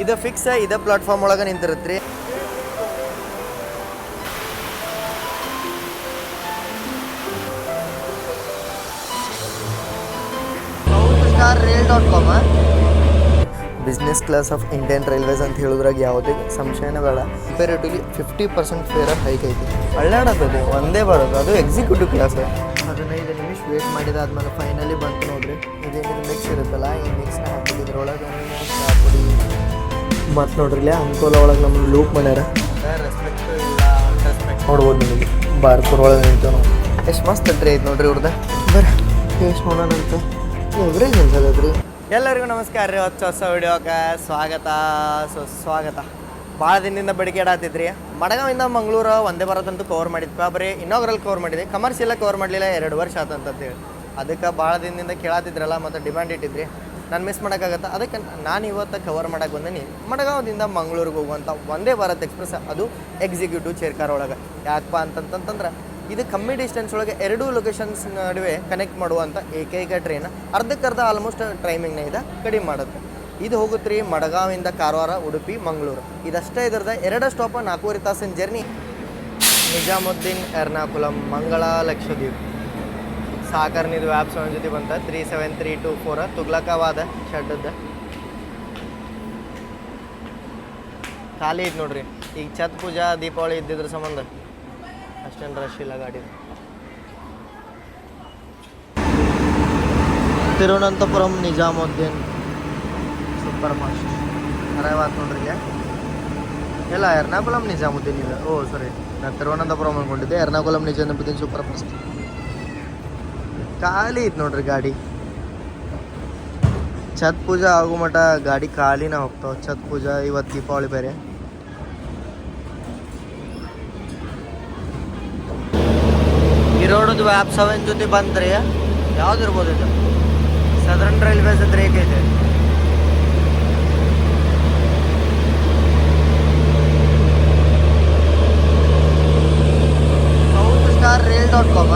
ಇದು ಫಿಕ್ಸ್ ಇದೇ ಪ್ಲಾಟ್ಫಾರ್ಮ್ ಒಳಗೆ ನಿಂತಿರುತ್ತೆ ರೀ. southstarrail.com business class of Indian railways ಅಂತ ಹೇಳಿದ್ರಾಗ ಯಾವುದೇ ಸಂಶಯನೇ ಬೇಡ. ಕಂಪೇರಿಟಿವ್ಲಿ 50% ಫೇರ್ ಹೈಕ್ ಐತಿ. ಅಳ್ಳಾಡೋದು ಒಂದೇ ಬರೋದು, ಅದು ಎಕ್ಸಿಕ್ಯೂಟಿವ್ ಕ್ಲಾಸ್. 15 ನಿಮಿಷ ವೇಟ್ ಮಾಡಿದಾದ್ಮೇಲೆ ಫೈನಲಿ ಬಂತು ನೋಡ್ರಿ. ಇದೇನಿದು ಮಿಕ್ಸ್ ಇರುತ್ತಲ್ಲ, ಈ ಮಿಕ್ಸ್ನ ಹಾಕಿದ್ರೊಳಗೆ ಪುಡಿ ಮತ್ತು ನೋಡ್ರಿ ಇಲ್ಲೇ ಅನುಕೂಲ ಒಳಗೆ ನಮ್ಮ ಲೂಪ್ ಮಾಡ್ಯಾರ. ರೆಸ್ಪೆಕ್ಟ್ ಇಲ್ಲ ರೆಸ್ಪೆಕ್ಟ್ ನೋಡ್ಬೋದು ನಿಮಗೆ. ಬಾರ್ಪುರ್ ಒಳಗೆ ನಿಂತು ನಾವು ಎಷ್ಟು ಮಸ್ತ್ ಟ್ರೇ ಐತೆ ನೋಡ್ರಿ ಇವ್ರದ್ದು. ಬರ್ರಿ ಟೇಸ್ಟ್ ನೋಡೋಣ ಅಂತ. ಎವ್ರೇಜ್ ಅನ್ಸದ್ರಿ. ಎಲ್ಲರಿಗೂ ನಮಸ್ಕಾರ ರೀ. ಹೊಸ ವಿಡಿಯೋಕ್ಕೆ ಸ್ವಾಗತ. ಭಾಳ ದಿನದಿಂದ ಬೇಡಿಕೆ ಇಡಾತಿದ್ರಿ. ಮಡಗಾವಿಂದ ಮಂಗಳೂರು ಒಂದೇ ಭಾರತಂತೂ ಕವರ್ ಮಾಡಿದ್ವಿ, ಬರೀ ಇನ್ನೊಗ್ರಲ್ಲಿ ಕವರ್ ಮಾಡಿದ್ವಿ, ಕಮರ್ಷಿಯಲ್ಲ ಕವರ್ ಮಾಡಲಿಲ್ಲ. 2 ವರ್ಷ ಆತಂತೇಳಿ ಅದಕ್ಕೆ ಭಾಳ ದಿನದಿಂದ ಕೇಳಾತಿದ್ರಲ್ಲ, ಮತ್ತು ಡಿಮ್ಯಾಂಡ್ ಇಟ್ಟಿದ್ರಿ. ನಾನು ಮಿಸ್ ಮಾಡೋಕ್ಕಾಗತ್ತೆ. ಅದಕ್ಕೆ ನಾನು ಇವತ್ತು ಕವರ್ ಮಾಡೋಕೆ ಬಂದೀನಿ ಮಡಗಾವದಿಂದ ಮಂಗಳೂರಿಗೆ ಹೋಗುವಂಥ ಒಂದೇ ಭಾರತ್ ಎಕ್ಸ್ಪ್ರೆಸ್, ಅದು ಎಕ್ಸಿಕ್ಯೂಟಿವ್ ಚೇರ್ ಕಾರ್ ಒಳಗೆ. ಯಾಕಪ್ಪ ಅಂತಂತಂದ್ರೆ ಇದು ಕಮ್ಮಿ ಡಿಸ್ಟೆನ್ಸ್ ಒಳಗೆ 2 ಲೊಕೇಶನ್ಸ್ ನಡುವೆ ಕನೆಕ್ಟ್ ಮಾಡುವಂಥ ಏಕೈಕ ಟ್ರೈನ್. ಅರ್ಧಕ್ಕರ್ಧ ಆಲ್ಮೋಸ್ಟ್ ಟೈಮಿಂಗ್ನ ಇದೆ ಕಡಿಮೆ ಮಾಡುತ್ತೆ. ಇದು ಹೋಗುತ್ತೆ ರೀ ಮಡಗಾವಿಂದ ಕಾರವಾರ, ಉಡುಪಿ, ಮಂಗಳೂರು. ಇದಷ್ಟೇ ಇದರದ 2 ಸ್ಟಾಪ್ 4 ತಾಸಿನ ಜರ್ನಿ. ನಿಜಾಮುದ್ದೀನ್, ಎರ್ನಾಕುಲಂ, ಮಂಗಳ, ಲಕ್ಷದ್ವೀಪ್. ಸಾಕರ್ನಿದು ವ್ಯಾಪ್ 7 ಜೊತೆ ಬಂತ 37324 ತುಗ್ಲಕವಾದ ಶೆಡ್ಡದ್ದು ಖಾಲಿ ಐತೆ ನೋಡ್ರಿ. ಈಗ ಛತ್ ಪೂಜಾ ದೀಪಾವಳಿ ಇದ್ದಿದ್ರ ಸಂಬಂಧ ಅಷ್ಟೇನು ರಶ್ ಇಲ್ಲ ಗಾಡಿ. ತಿರುವನಂತಪುರಂ ನಿಜಾಮುದ್ದೀನ್ ಸೂಪರ್ ಫಾಸ್ಟ್ ಅರೈವಾತ್ ನೋಡ್ರಿ. ಇಲ್ಲ ಎರ್ನಾಕುಲಂ ನಿಜಾಮುದ್ದೀನ್ ಇದೆ. ಓ ಸಾರಿ, ನಾನು ತಿರುವನಂತಪುರಂ ಅಂದ್ಕೊಂಡಿದ್ದೆ. ಎರ್ನಾಕುಲಂ ನಿಜಾಮುದ್ದೀನ್ ಸೂಪರ್ ಫಾಸ್ಟ್ ಖಾಲಿ ಐತೆ ನೋಡ್ರಿ ಗಾಡಿ. ಛತ್ ಪೂಜಾ ಆಗೋ ಮಟ ಗಾಡಿ ಖಾಲಿನ ಹೋಗ್ತಾವ. ಛತ್ ಪೂಜಾ ಇವತ್ತು ದೀಪಾವಳಿ ಬೇರೆ. ಈ ರೋಡದು ವ್ಯಾಪ್ 7 ಜೊತೆ ಬಂದ್ರಿ. ಯಾವ್ದು ಇರ್ಬೋದು ಇದು? ಸದರ್ನ್ ರೈಲ್ವೇಸ್ ಅಂದ್ರೆ ಏಕೈತೆ. southstarrail.com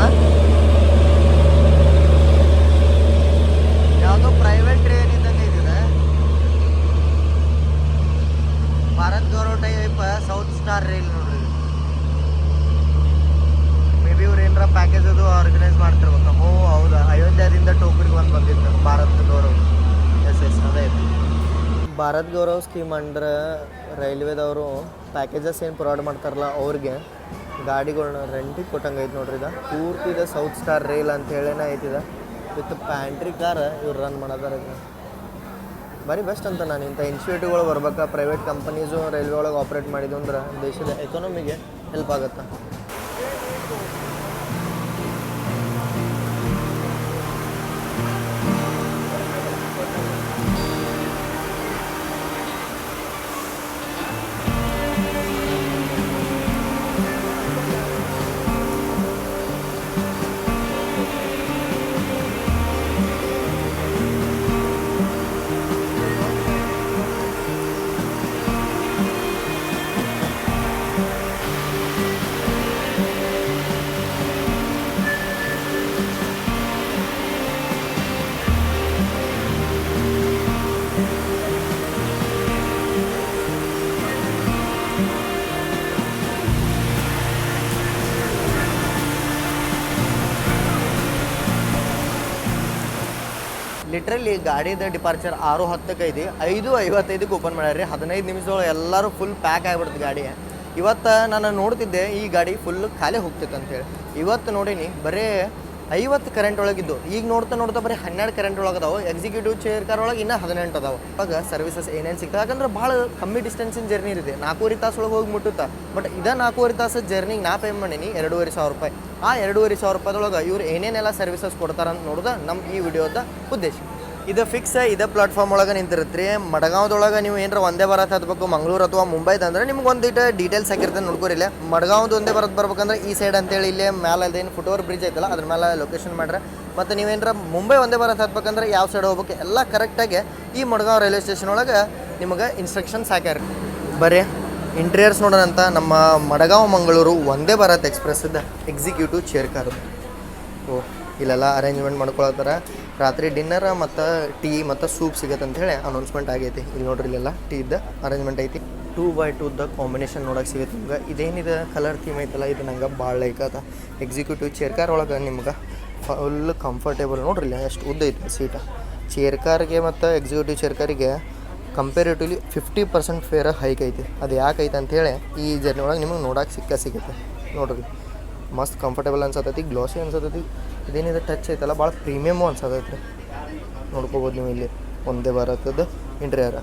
ಯಾವುದೋ ಪ್ರೈವೇಟ್ ಟ್ರೈನ್ ಇದ್ದಂಗೆ ಇದೆ. ಭಾರತ್ ಗೌರವ ಟೈಪ್ ಸೌತ್ ಸ್ಟಾರ್ ರೈಲ್ ನೋಡ್ರಿ. ಮೇ ಬಿ ಇವ್ರು ಏನಾರ ಪ್ಯಾಕೇಜ್ ಅದು ಆರ್ಗನೈಸ್ ಮಾಡ್ತಿರ್ಬೇಕು. ಓ ಹೌದಾ, ಅಯೋಧ್ಯದಿಂದ ಟೋಕರಿಗೆ ಬಂದಿತ್ತು ಭಾರತ್ ಗೌರವ್. ಎಸ್ ಅದೇ ಭಾರತ್ ಗೌರವ್ ಸ್ಕೀಮ್ ಅಂಡ್ರೆ ರೈಲ್ವೇದವರು ಪ್ಯಾಕೇಜಸ್ ಏನು ಪ್ರೊವೈಡ್ ಮಾಡ್ತಾರಲ್ಲ ಅವ್ರಿಗೆ ಗಾಡಿಗಳ್ನ ರೆಂಟಿಗೆ ಕೊಟ್ಟಂಗೆ ಐತೆ ನೋಡ್ರಿ. ಇದು ಪೂರ್ತಿ ಇದೆ ಸೌತ್ ಸ್ಟಾರ್ ರೈಲ್ ಅಂತ ಹೇಳೇನೆ ಐತಿದೆ. ವಿತ್ ಪ್ಯಾಂಟ್ರಿ ಕಾರ್ ಇವ್ರು ರನ್ ಮಾಡೋದಾರ. ಬರೀ ಬೆಸ್ಟ್ ಅಂತ ನಾನು ಇಂಥ ಇನಿಷಿಯೇಟಿವ್ಗಳು ಬರ್ಬೇಕಾ. ಪ್ರೈವೇಟ್ ಕಂಪನೀಸು ರೈಲ್ವೆ ಒಳಗೆ ಆಪ್ರೇಟ್ ಮಾಡಿದ್ದು ಅಂದ್ರೆ ದೇಶದ ಎಕಾನಮಿಗೆ ಹೆಲ್ಪ್ ಆಗುತ್ತೆ. ಲಿಟ್ರಲಿ ಗಾಡಿದ ಡಿಪಾರ್ಚರ್ 6:10 ಐತಿ, 5:55 ಓಪನ್ ಮಾಡ್ಯಾರ ರೀ. 15 ನಿಮಿಷದೊಳಗೆ ಎಲ್ಲರೂ ಫುಲ್ ಪ್ಯಾಕ್ ಆಗಿಬಿಡ್ತು ಗಾಡಿ. ಇವತ್ತು ನಾನು ನೋಡ್ತಿದ್ದೆ ಈ ಗಾಡಿ ಫುಲ್ ಖಾಲಿ ಹೋಗ್ತಿತ್ತು ಅಂತೇಳಿ. ಇವತ್ತು ನೋಡೀನಿ ಬರೀ 50 ಕರೆಂಟ್ ಒಳಗಿದ್ದು. ಈಗ ನೋಡ್ತಾ ಬರೀ 12 ಕರೆಂಟ್ ಒಳಗೆ ಅದಾವೆ. ಎಕ್ಸಿಕ್ಯೂಟಿವ್ ಚೇರ್ ಕಾರ್ ಒಳಗೆ ಇನ್ನೂ 18 ಅದಾವೆ. ಇವಾಗ ಸರ್ವಿಸಸ್ ಏನೇನು ಸಿಗ್ತದೆ, ಯಾಕಂದ್ರೆ ಭಾಳ ಕಮ್ಮಿ ಡಿಸ್ಟೆನ್ಸಿನ ಜರ್ನಿ ಇದೆ. 4.5 ತಾಸು ಒಳಗೆ ಹೋಗಿ ಮುಟ್ಟುತ್ತಾ. ಬಟ್ ಇದೇ 4.5 ತಾಸು ಜರ್ನಿಗೆ ನಾ ಪೇ ಮಾಡೀನಿ 2,500 ರೂಪಾಯಿ. ಆ 2,500 ರೂಪಾಯಿದೊಳಗೆ ಇವ್ರು ಏನೇನೆಲ್ಲ ಸರ್ವಿಸಸ್ ಕೊಡ್ತಾರಂತ ನೋಡೋದು ನಮ್ಮ ಈ ವಿಡಿಯೋದ ಉದ್ದೇಶ. ಇದು ಫಿಕ್ಸ್ ಇದೇ ಪ್ಲಾಟ್ಫಾರ್ಮ್ ಒಳಗೆ ನಿಂತಿರುತ್ತೆ ರೀ. ಮಡಗಾವ್ದೊಳಗೆ ನೀವು ಏನಾರ ಒಂದೇ ಭಾರತ್ ಹತ್ಬೇಕು ಮಂಗಳೂರು ಅಥವಾ ಮುಂಬೈದಂದ್ರೆ ನಿಮ್ಗೆ ಒಂದಿಟ್ಟು ಡೀಟೇಲ್ಸ್ ಹಾಕಿರ್ತೇನೆ ನೋಡ್ಕೋರಿಲ್ಲ. ಮಡಗಾವ್ದು ಒಂದೇ ಭಾರತ್ ಬರ್ಬೇಕಂದ್ರೆ ಈ ಸೈಡ್ ಅಂತೇಳಿ ಇಲ್ಲೇ ಮೇಲೆ ಅದೇನು ಫುಟ್ಓವರ್ ಬ್ರಿಡ್ಜ್ ಐತಲ್ಲ ಅದ್ರ ಮೇಲೆ ಲೊಕೇಶನ್ ಮಾಡ್ರೆ. ಮತ್ತು ನೀವೇನಾರ ಮುಂಬೈ ಒಂದೇ ಭಾರತ್ ಹತ್ಬೇಕಂದ್ರೆ ಯಾವ ಸೈಡ್ ಹೋಗ್ಬೇಕು ಎಲ್ಲ ಕರೆಕ್ಟಾಗಿ ಈ ಮಡಗಾವ್ ರೈಲ್ವೆ ಸ್ಟೇಷನ್ ಒಳಗೆ ನಿಮಗೆ ಇನ್ಸ್ಟ್ರಕ್ಷನ್ಸ್ ಹಾಕ್ಯಾರ. ಬರೀ ಇಂಟೀರಿಯರ್ಸ್ ನೋಡೋಣಂತ ನಮ್ಮ ಮಡಗಾವ್ ಮಂಗಳೂರು ಒಂದೇ ಭಾರತ್ ಎಕ್ಸ್ಪ್ರೆಸ್ದ ಎಕ್ಸಿಕ್ಯೂಟಿವ್ ಚೇರ್ ಕಾರು. ಓ ಇಲ್ಲೆಲ್ಲ ಅರೇಂಜ್ಮೆಂಟ್ ಮಾಡ್ಕೊಳತ್ತಾರ. ರಾತ್ರಿ ಡಿನ್ನರ್ ಮತ್ತು ಟೀ ಮತ್ತು ಸೂಪ್ ಸಿಗತ್ತೆ ಅಂತ ಹೇಳಿ ಅನೌನ್ಸ್ಮೆಂಟ್ ಆಗೈತಿ. ಇಲ್ಲಿ ನೋಡ್ರಿ ಇಲ್ಲೆಲ್ಲ ಟೀದ ಅರೇಂಜ್ಮೆಂಟ್ ಐತಿ. 2x2 ಕಾಂಬಿನೇಷನ್ ನೋಡೋಕೆ ಸಿಗುತ್ತೆ ನಿಮ್ಗೆ. ಇದೇನಿದೆ ಕಲರ್ ಥೀಮ್ ಐತಲ್ಲ, ಇದು ನಂಗೆ ಭಾಳ ಲೈಕ್ ಆತ. ಎಕ್ಸಿಕ್ಯೂಟಿವ್ ಚೇರ್ ಕಾರ್ ಒಳಗೆ ನಿಮ್ಗೆ ಫುಲ್ ಕಂಫರ್ಟೇಬಲ್ ನೋಡ್ರಿ ಇಲ್ಲ ಎಷ್ಟು ಉದ್ದ ಐತೆ ಸೀಟ. ಚೇರ್ ಕಾರ್ಗೆ ಮತ್ತು ಎಕ್ಸಿಕ್ಯೂಟಿವ್ ಚೇರ್ ಕಾರಿಗೆ ಕಂಪೇರಿಟಿವ್ಲಿ 50% ಫೇರ್ ಹೈಕ್ ಐತಿ. ಅದು ಯಾಕೆ ಐತೆ ಅಂಥೇಳಿ ಈ ಜರ್ನಿ ಒಳಗೆ ನಿಮಗೆ ನೋಡೋಕೆ ಸಿಗುತ್ತೆ ನೋಡ್ರಿ. ಮಸ್ತ್ ಕಂಫರ್ಟೇಬಲ್ ಅನ್ಸತೈತಿ, ಗ್ಲಾಸಿ ಅನ್ಸತೈತಿ. ಇದೇನಿದೆ ಟಚ್ ಐತಲ್ಲ ಭಾಳ ಪ್ರೀಮಿಯಮು ಅನ್ಸತೈತಿ. ನೋಡ್ಕೋಬೋದು ನೀವು ಇಲ್ಲಿ ಒಂದೇ ಭಾರತದ ಇಂಟೀರಿಯರ್.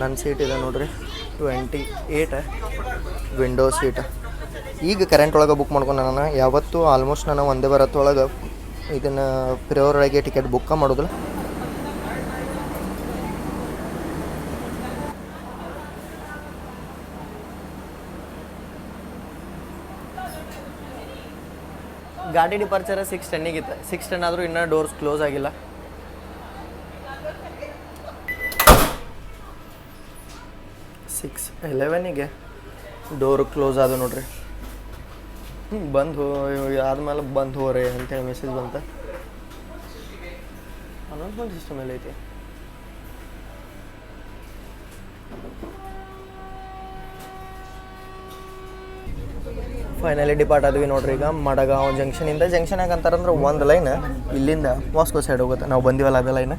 ನನ್ನ ಸೀಟ್ ಇದೆ ನೋಡ್ರಿ 28 ವಿಂಡೋ ಸೀಟ್. ಈಗ ಕರೆಂಟ್ ಒಳಗೆ ಬುಕ್ ಮಾಡ್ಕೊಂಡು ನಾನು ಯಾವತ್ತೂ ಆಲ್ಮೋಸ್ಟ್ ನಾನು ಒಂದೇ ಭಾರತ ಒಳಗೆ ಇದನ್ನು ಪ್ರಿಯೋರ್ ಒಳಗೆ ಟಿಕೆಟ್ ಬುಕ್ಕ ಮಾಡೋದಿಲ್ಲ. ಗಾಡಿ ಡಿಪಾರ್ಚರ್ 6:10 ಇತ್ತು. 6:10 ಆದರೂ ಇನ್ನೂ ಡೋರ್ಸ್ ಕ್ಲೋಸ್ ಆಗಿಲ್ಲ. 6:11 ಡೋರ್ ಕ್ಲೋಸ್ ಆದ ನೋಡ್ರಿ. ಬಂದು ಆದ್ಮೇಲೆ ಬಂದು ಹೋಗ್ರಿ ಅಂತೇಳಿ ಮೆಸೇಜ್ ಬಂತ. ಅನೌನ್ಸ್ಮೆಂಟ್ ಸಿಸ್ಟಮ್ ಎಲ್ಲ ಐತಿ. ಫೈನಲಿ ಡಿಪಾರ್ಟ್ ಆದ್ವಿ ನೋಡ್ರಿ. ಈಗ ಮಡಗಾಂವ್ ಜಂಕ್ಷನಿಂದ ಜಂಕ್ಷನ್ ಯಾಕೆ ಅಂತಾರಂದ್ರೆ ಒಂದು ಲೈನ್ ಇಲ್ಲಿಂದ ವಾಸ್ಕೋ ಸೈಡ್ ಹೋಗುತ್ತೆ. ನಾವು ಬಂದಿವಲ್ಲ ಅದೇ ಲೈನ್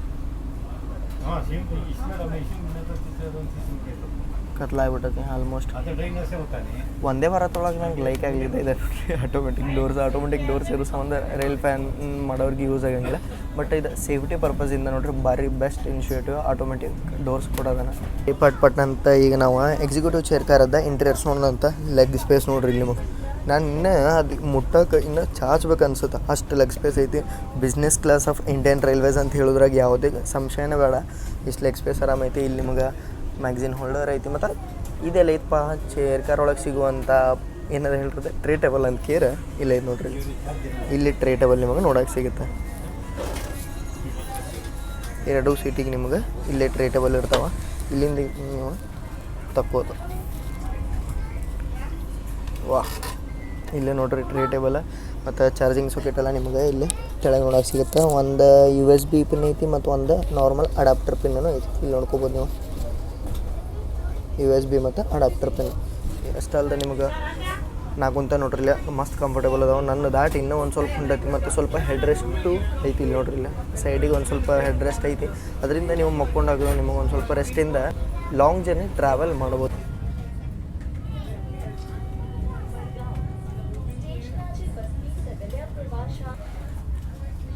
ಕತ್ಲಾಗ್ಬಿಟ್ಟೈತಿ ಆಲ್ಮೋಸ್ಟ್. ಒಂದೇ ಭಾರತೊಳಗೆ ನಂಗೆ ಲೈಕ್ ಆಗಲಿದೆ ಇದೆ ಆಟೋಮೆಟಿಕ್ ಡೋರ್ಸ್ ಇರೋ ಸಂಬಂಧ ರೈಲ್ ಫ್ಯಾನ್ ಮಾಡೋರಿಗೆ ಯೂಸ್ ಆಗಂಗಿಲ್ಲ. ಬಟ್ ಇದು ಸೇಫ್ಟಿ ಪರ್ಪಸಿಂದ ನೋಡ್ರಿ ಭಾರಿ ಬೆಸ್ಟ್ ಇನಿಷಿಯೇಟಿವ್ ಆಟೋಮೆಟಿಕ್ ಡೋರ್ಸ್ ಕೊಡೋದನ್ನ. ಪಟ್ ಅಂತ ಈಗ ನಾವು ಎಕ್ಸಿಕ್ಯೂಟಿವ್ ಚೇರ್ ಕಾರದ ಇಂಟೀರಿಯರ್ಸ್ ನೋಡೋಂಥ ಲೆಗ್ ಸ್ಪೇಸ್ ನೋಡ್ರಿ ಇಲ್ಲಿ ನಿಮಗೆ. ನಾನು ಇನ್ನೂ ಅದು ಮುಟ್ಟಕ್ಕೆ ಇನ್ನೂ ಚಾಚ್ಬೇಕು ಅನ್ಸುತ್ತೆ, ಅಷ್ಟು ಲೆಗ್ ಸ್ಪೇಸ್ ಐತಿ. Business class of Indian railways ಅಂತ ಹೇಳಿದ್ರಾಗ ಯಾವುದೇ ಸಂಶಯನೇ ಬೇಡ. ಇಷ್ಟು ಲೆಗ್ ಸ್ಪೇಸ್ ಆರಾಮ ಐತಿ. ಇಲ್ಲಿ ನಿಮಗೆ ಮ್ಯಾಗ್ಝಿನ್ ಹೋಲ್ಡರ್ ಐತಿ. ಮತ್ತು ಇದೆಲ್ಲ ಐತಪ್ಪ ಚೇರ್ ಕಾರ್ ಒಳಗೆ ಸಿಗುವಂಥ ಏನಾದ್ರು ಹೇಳಿರುತ್ತೆ ಟ್ರೇ ಟೇಬಲ್ ಅಂತ ಕೇರ್ ಇಲ್ಲ ಐತೆ ನೋಡ್ರಿ. ಇಲ್ಲಿ ಟ್ರೇ ಟೇಬಲ್ ನಿಮಗೆ ನೋಡೋಕೆ ಸಿಗುತ್ತೆ. 2 ಸೀಟಿಗೆ ನಿಮಗೆ ಇಲ್ಲೇ ಟ್ರೇ ಟೇಬಲ್ ಇರ್ತಾವೆ. ಇಲ್ಲಿಂದ ನೀವು ತಕ್ಕೋದು. ವಾಹ್, ಇಲ್ಲೇ ನೋಡ್ರಿ ಟ್ರೇ ಟೇಬಲ್ ಮತ್ತು ಚಾರ್ಜಿಂಗ್ ಸಾಕೆಟ್ ಎಲ್ಲ ನಿಮಗೆ ಇಲ್ಲಿ ಕೆಳಗೆ ನೋಡೋಕೆ ಸಿಗುತ್ತೆ. ಒಂದು USB ಪಿನ್ ಐತಿ ಮತ್ತು ಒಂದು ನಾರ್ಮಲ್ ಅಡಾಪ್ಟರ್ ಪಿನ್ನೂ ಐತಿ. ಇಲ್ಲಿ ನೋಡ್ಕೋಬೋದು ನೀವು USB ಮತ್ತು ಅಡಾಪ್ಟರ್ ಪಿನ್. ಅಷ್ಟಲ್ದೆ ನಿಮಗೆ ನಾಕುಂತ ನೋಡ್ರಿ ಇಲ್ಲ ಮಸ್ತ್ ಕಂಫರ್ಟೇಬಲ್ ಅದಾವೆ. ನನ್ನ ದಾಟಿ ಇನ್ನೂ ಒಂದು ಸ್ವಲ್ಪ ಹೊಂಡೈತಿ ಮತ್ತು ಸ್ವಲ್ಪ ಹೆಡ್ ರೆಸ್ಟು ಐತಿ. ಇಲ್ಲಿ ನೋಡ್ರಿ ಇಲ್ಲ ಸೈಡಿಗೆ ಒಂದು ಸ್ವಲ್ಪ ಹೆಡ್ ರೆಸ್ಟ್ ಐತಿ. ಅದರಿಂದ ನೀವು ಮಕ್ಕೊಂಡಾಗ ನಿಮಗೆ ಒಂದು ಸ್ವಲ್ಪ ರೆಸ್ಟಿಂದ ಲಾಂಗ್ ಜರ್ನಿ ಟ್ರಾವೆಲ್ ಮಾಡ್ಬೋದು.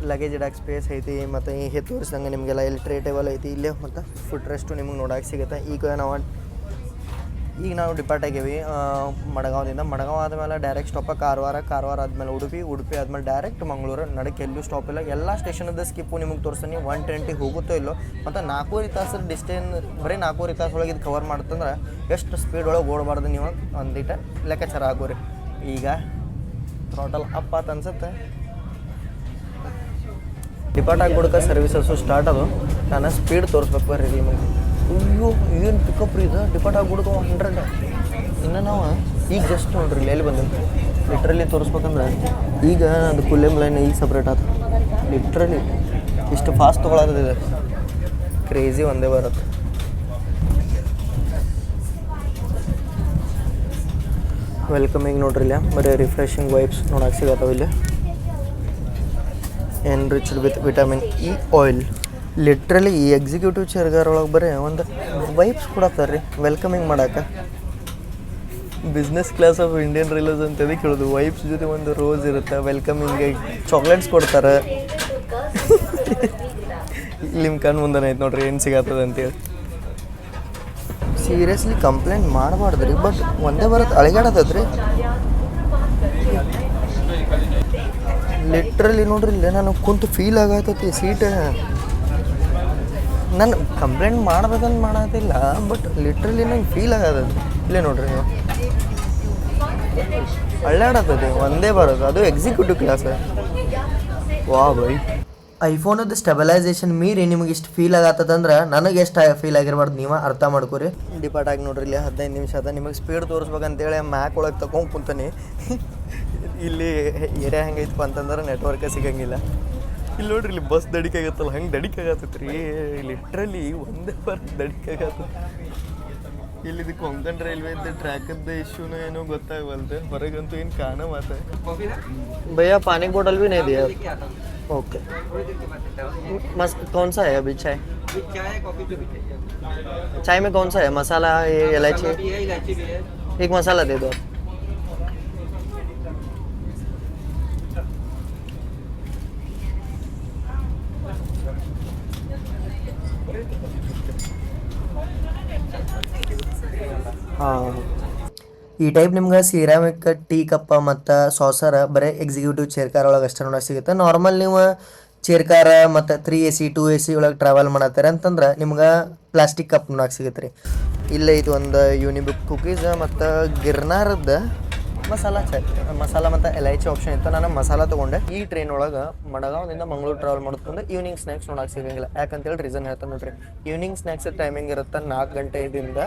ಲಗೇಜ್ ಇಡಕ್ಕೆ ಸ್ಪೇಸ್ ಐತಿ. ಮತ್ತು ಈ ತೋರಿಸ್ದಂಗೆ ನಿಮಗೆಲ್ಲ ಇಲ್ಲಿ ಟ್ರೇ ಟೇಬಲ್ ಐತಿ. ಇಲ್ಲೇ ಮತ್ತು ಫುಟ್ ರೆಸ್ಟು ನಿಮಗೆ ನೋಡೋಕೆ ಸಿಗುತ್ತೆ. ಈಗ ನಾವು ಡಿಪಾರ್ಟ್ ಆಗೀವಿ ಮಡಗಾಂವದಿಂದ. ಮಡಗಾಂವ್ ಆದಮೇಲೆ ಡೈರೆಕ್ಟ್ ಸ್ಟಾಪ ಕಾರವಾರ ಆದಮೇಲೆ ಉಡುಪಿ ಆದಮೇಲೆ ಡೈರೆಕ್ಟ್ ಮಂಗಳೂರು. ನಡಕ್ಕೆ ಎಲ್ಲೂ ಸ್ಟಾಪ್ ಇಲ್ಲ. ಎಲ್ಲ ಸ್ಟೇಷನದ ಸ್ಕಿಪ್ಪು ನಿಮಗೆ ತೋರಿಸ್ತೀನಿ. 120 ಹೋಗುತ್ತೋ ಇಲ್ಲೋ. ಮತ್ತು 4 ತಾಸು ಬರೀ 4 ತಾಸು ಒಳಗೆ ಇದು ಕವರ್ ಮಾಡುತ್ತಂದ್ರೆ ಎಷ್ಟು ಸ್ಪೀಡ್ ಒಳಗೆ ಓಡಬಾರ್ದು ನೀವು ಒಂದಿಟ ಲೆಕ್ಕಾಚಾರ ಆಗೋರಿ. ಈಗ ಥ್ರಾಟಲ್ ಅಪ್ ಆತ ಅನ್ಸುತ್ತೆ. ಡಿಪಾರ್ಟ್ ಆಗಿಬಿಡ್ಕ ಸರ್ವಿಸಸ್ಸು ಸ್ಟಾರ್ಟ್ ಅದು. ನಾನು ಸ್ಪೀಡ್ ತೋರಿಸ್ಬೇಕು ಬರ್ರಿ ನಿಮಗೆ. ಅಯ್ಯೋ ಏನು ಪಿಕಪ್ ರೀ ಇದು. ಡಿಪಾರ್ಟ್ ಆಗಿಬಿಡ್ಕೊ 100. ಇನ್ನು ನಾವು ಈಗ ಜಸ್ಟ್ ನೋಡ್ರಿ ಎಲ್ಲಿ ಬಂದಿದ್ದು ಲಿಟ್ರಲಿ ತೋರಿಸ್ಬೇಕಂದ್ರೆ ಈಗ ಅದು ಕುಲ್ಲೆಮ್ ಲೈನ್ ಈಗ ಸಪ್ರೇಟ್ ಆಯ್ತು. ಲಿಟ್ರಲಿ ಇಷ್ಟು ಫಾಸ್ಟ್ ತೊಗೊಳೋದಿದೆ ಕ್ರೇಜಿ ಒಂದೇ ಬರುತ್ತೆ. ವೆಲ್ಕಮಿಂಗ್ ನೋಡ್ರಿ ಇಲ್ಲ ಬರೀ ರಿಫ್ರೆಶಿಂಗ್ ವೈಬ್ಸ್ ನೋಡೋಕೆ ಸಿಗತ್ತವೆ ಇಲ್ಲಿ. Enriched with vitamin E oil. Literally ಈ ಎಕ್ಸಿಕ್ಯೂಟಿವ್ ಚೇರ್ಗಾರ್ ಒಳಗೆ ಬರೀ ಒಂದು ವೈಬ್ಸ್ ಕೊಡತ್ತಾರೆ ರೀ ವೆಲ್ಕಮಿಂಗ್ ಮಾಡೋಕೆ. Business class of Indian railways ಅಂತ ಅದಕ್ಕೆ ಹೇಳೋದು. ವೈಬ್ಸ್ ಜೊತೆ ಒಂದು ರೋಸ್ ಇರುತ್ತೆ. ವೆಲ್ಕಮಿಂಗ್ ಚಾಕ್ಲೇಟ್ಸ್ ಕೊಡ್ತಾರೆ. ನಿಮ್ಮ ಕಣ್ಣು ಮುಂದೆ ಐತೆ ನೋಡ್ರಿ ಏನು ಸಿಗತ್ತದ ಅಂತೇಳಿ. ಸೀರಿಯಸ್ಲಿ ಕಂಪ್ಲೇಂಟ್ ಮಾಡಬಾರ್ದು ರೀ. ಬಟ್ ಒಂದೇ ಬರುತ್ತೆ ಅಳಿಗಾಡತ್ತದ್ರಿ ಲಿಟ್ರಲಿ ನೋಡ್ರಿ. ಇಲ್ಲೇ ನಾನು ಕುಂತು ಫೀಲ್ ಆಗತ್ತೈತಿ ಸೀಟ್. ನಾನು ಕಂಪ್ಲೇಂಟ್ ಮಾಡ್ಬೇಕಂತ ಮಾಡೋದಿಲ್ಲ, ಬಟ್ ಲಿಟ್ರಲಿ ನಂಗೆ ಫೀಲ್ ಆಗತ್ತೈತಿ. ಇಲ್ಲೇ ನೋಡ್ರಿ ನೀವು ಅಳ್ಳಾಡತ್ತೈತಿ ಒಂದೇ ಬರೋದು. ಅದು ಎಕ್ಸಿಕ್ಯೂಟಿವ್ ಕ್ಲಾಸ್. ವಾ ಬೈ ಐಫೋನದ್ದು ಸ್ಟೆಬಲೈಸೇಷನ್ ಮೀರಿ ನಿಮಗೆ ಇಷ್ಟು ಫೀಲ್ ಆಗತ್ತದಂದ್ರೆ ನನಗೆ ಎಷ್ಟು ಫೀಲ್ ಆಗಿರ್ಬಾರ್ದು ನೀವು ಅರ್ಥ ಮಾಡ್ಕೊರಿ. ಡಿಪಾರ್ಟ್ ಆಗಿ ನೋಡ್ರಿ ಇಲ್ಲಿ 15 ನಿಮಿಷ ಅದ. ನಿಮಗೆ ಸ್ಪೀಡ್ ತೋರಿಸ್ಬೇಕಂತೇಳಿ ಮ್ಯಾಕ್ ಒಳಗೆ ತೊಗೊಂಡು ಕುಂತಾನೆ. ಇಲ್ಲಿ ಏರಿಯಾ ಹೆಂಗೈತಪ್ಪ ಅಂತಂದ್ರೆ ನೆಟ್ವರ್ಕೇ ಸಿಗಂಗಿಲ್ಲ. ಇಲ್ಲಿ ನೋಡ್ರಿ, ಇಲ್ಲಿ ಬಸ್ ದಡಿಕೆ ಆಗತ್ತಲ್ಲ, ಹಂಗೆ ದಡಿಕೆ ಆಗತ್ತೈತೆ ರೀ. ಲಿಟ್ರಲಿ ಒಂದೇ ದಡಿಕೆ ಆಗತ್ತ. ಇಲ್ಲಿ ಇದು ಕೊಂಕಣ್ ರೈಲ್ವೆ ಟ್ರ್ಯಾಕದ್ದು ಇಶ್ಯೂನೋ ಏನೋ ಗೊತ್ತಾಗವಲ್ದು, ಹೊರಗಂತೂ ಏನು ಕಾಣ ಮಾತ. भैया पानी बोतल भी नहीं दिया. ओके, कौन सा है अभी चाय? चाय में कौन सा है? मसाला, ये इलायची? एक मसाला दे दो. ಹಾಂ, ಈ ಟೈಪ್ ನಿಮ್ಗೆ ಸಿರಾಮಿಕ್ ಟೀ ಕಪ್ಪ ಮತ್ತು ಸಾಸರ ಬರೀ ಎಕ್ಸಿಕ್ಯೂಟಿವ್ ಚೇರ್ ಕಾರ್ ಒಳಗೆ ಅಷ್ಟೇ ನೋಡೋಕೆ ಸಿಗುತ್ತೆ. ನಾರ್ಮಲ್ ನೀವು ಚೇರ್ ಕಾರ ಮತ್ತು 3AC 2AC ಒಳಗೆ ಟ್ರಾವೆಲ್ ಮಾಡತ್ತಾರೆ ಅಂತಂದ್ರೆ ನಿಮ್ಗೆ ಪ್ಲಾಸ್ಟಿಕ್ ಕಪ್ ನೋಡೋಕೆ ಸಿಗುತ್ತೆ ರೀ. ಇಲ್ಲೇ ಇದು ಒಂದು ಯೂನಿಬಿಕ್ ಕುಕೀಸ್ ಮತ್ತು ಗಿರ್ನಾರದ್ದು ಮಸಾಲ ಚಾಯ್, ಮಸಾಲ ಮತ್ತು ಎಲೈಚಿ ಆಪ್ಷನ್ ಇತ್ತು. ನಾನು ಮಸಾಲ ತೊಗೊಂಡೆ. ಈ ಟ್ರೈನ್ ಒಳಗೆ ಮಡಗಾಂವದಿಂದ ಮಂಗಳೂರು ಟ್ರಾವೆಲ್ ಮಾಡೋದ್ರಿಂದ ಈವ್ನಿಂಗ್ ಸ್ನ್ಯಾಕ್ಸ್ ನೋಡೋಕೆ ಸಿಗಂಗಿಲ್ಲ. ಯಾಕಂತೇಳಿ ರೀಸನ್ ಹೇಳ್ತಾನೆ ನೋಡ್ರಿ. ಈವ್ನಿಂಗ್ ಸ್ನ್ಯಾಕ್ಸ್ ಟೈಮಿಂಗ್ ಇರುತ್ತೆ 4 ಗಂಟೆಯಿಂದ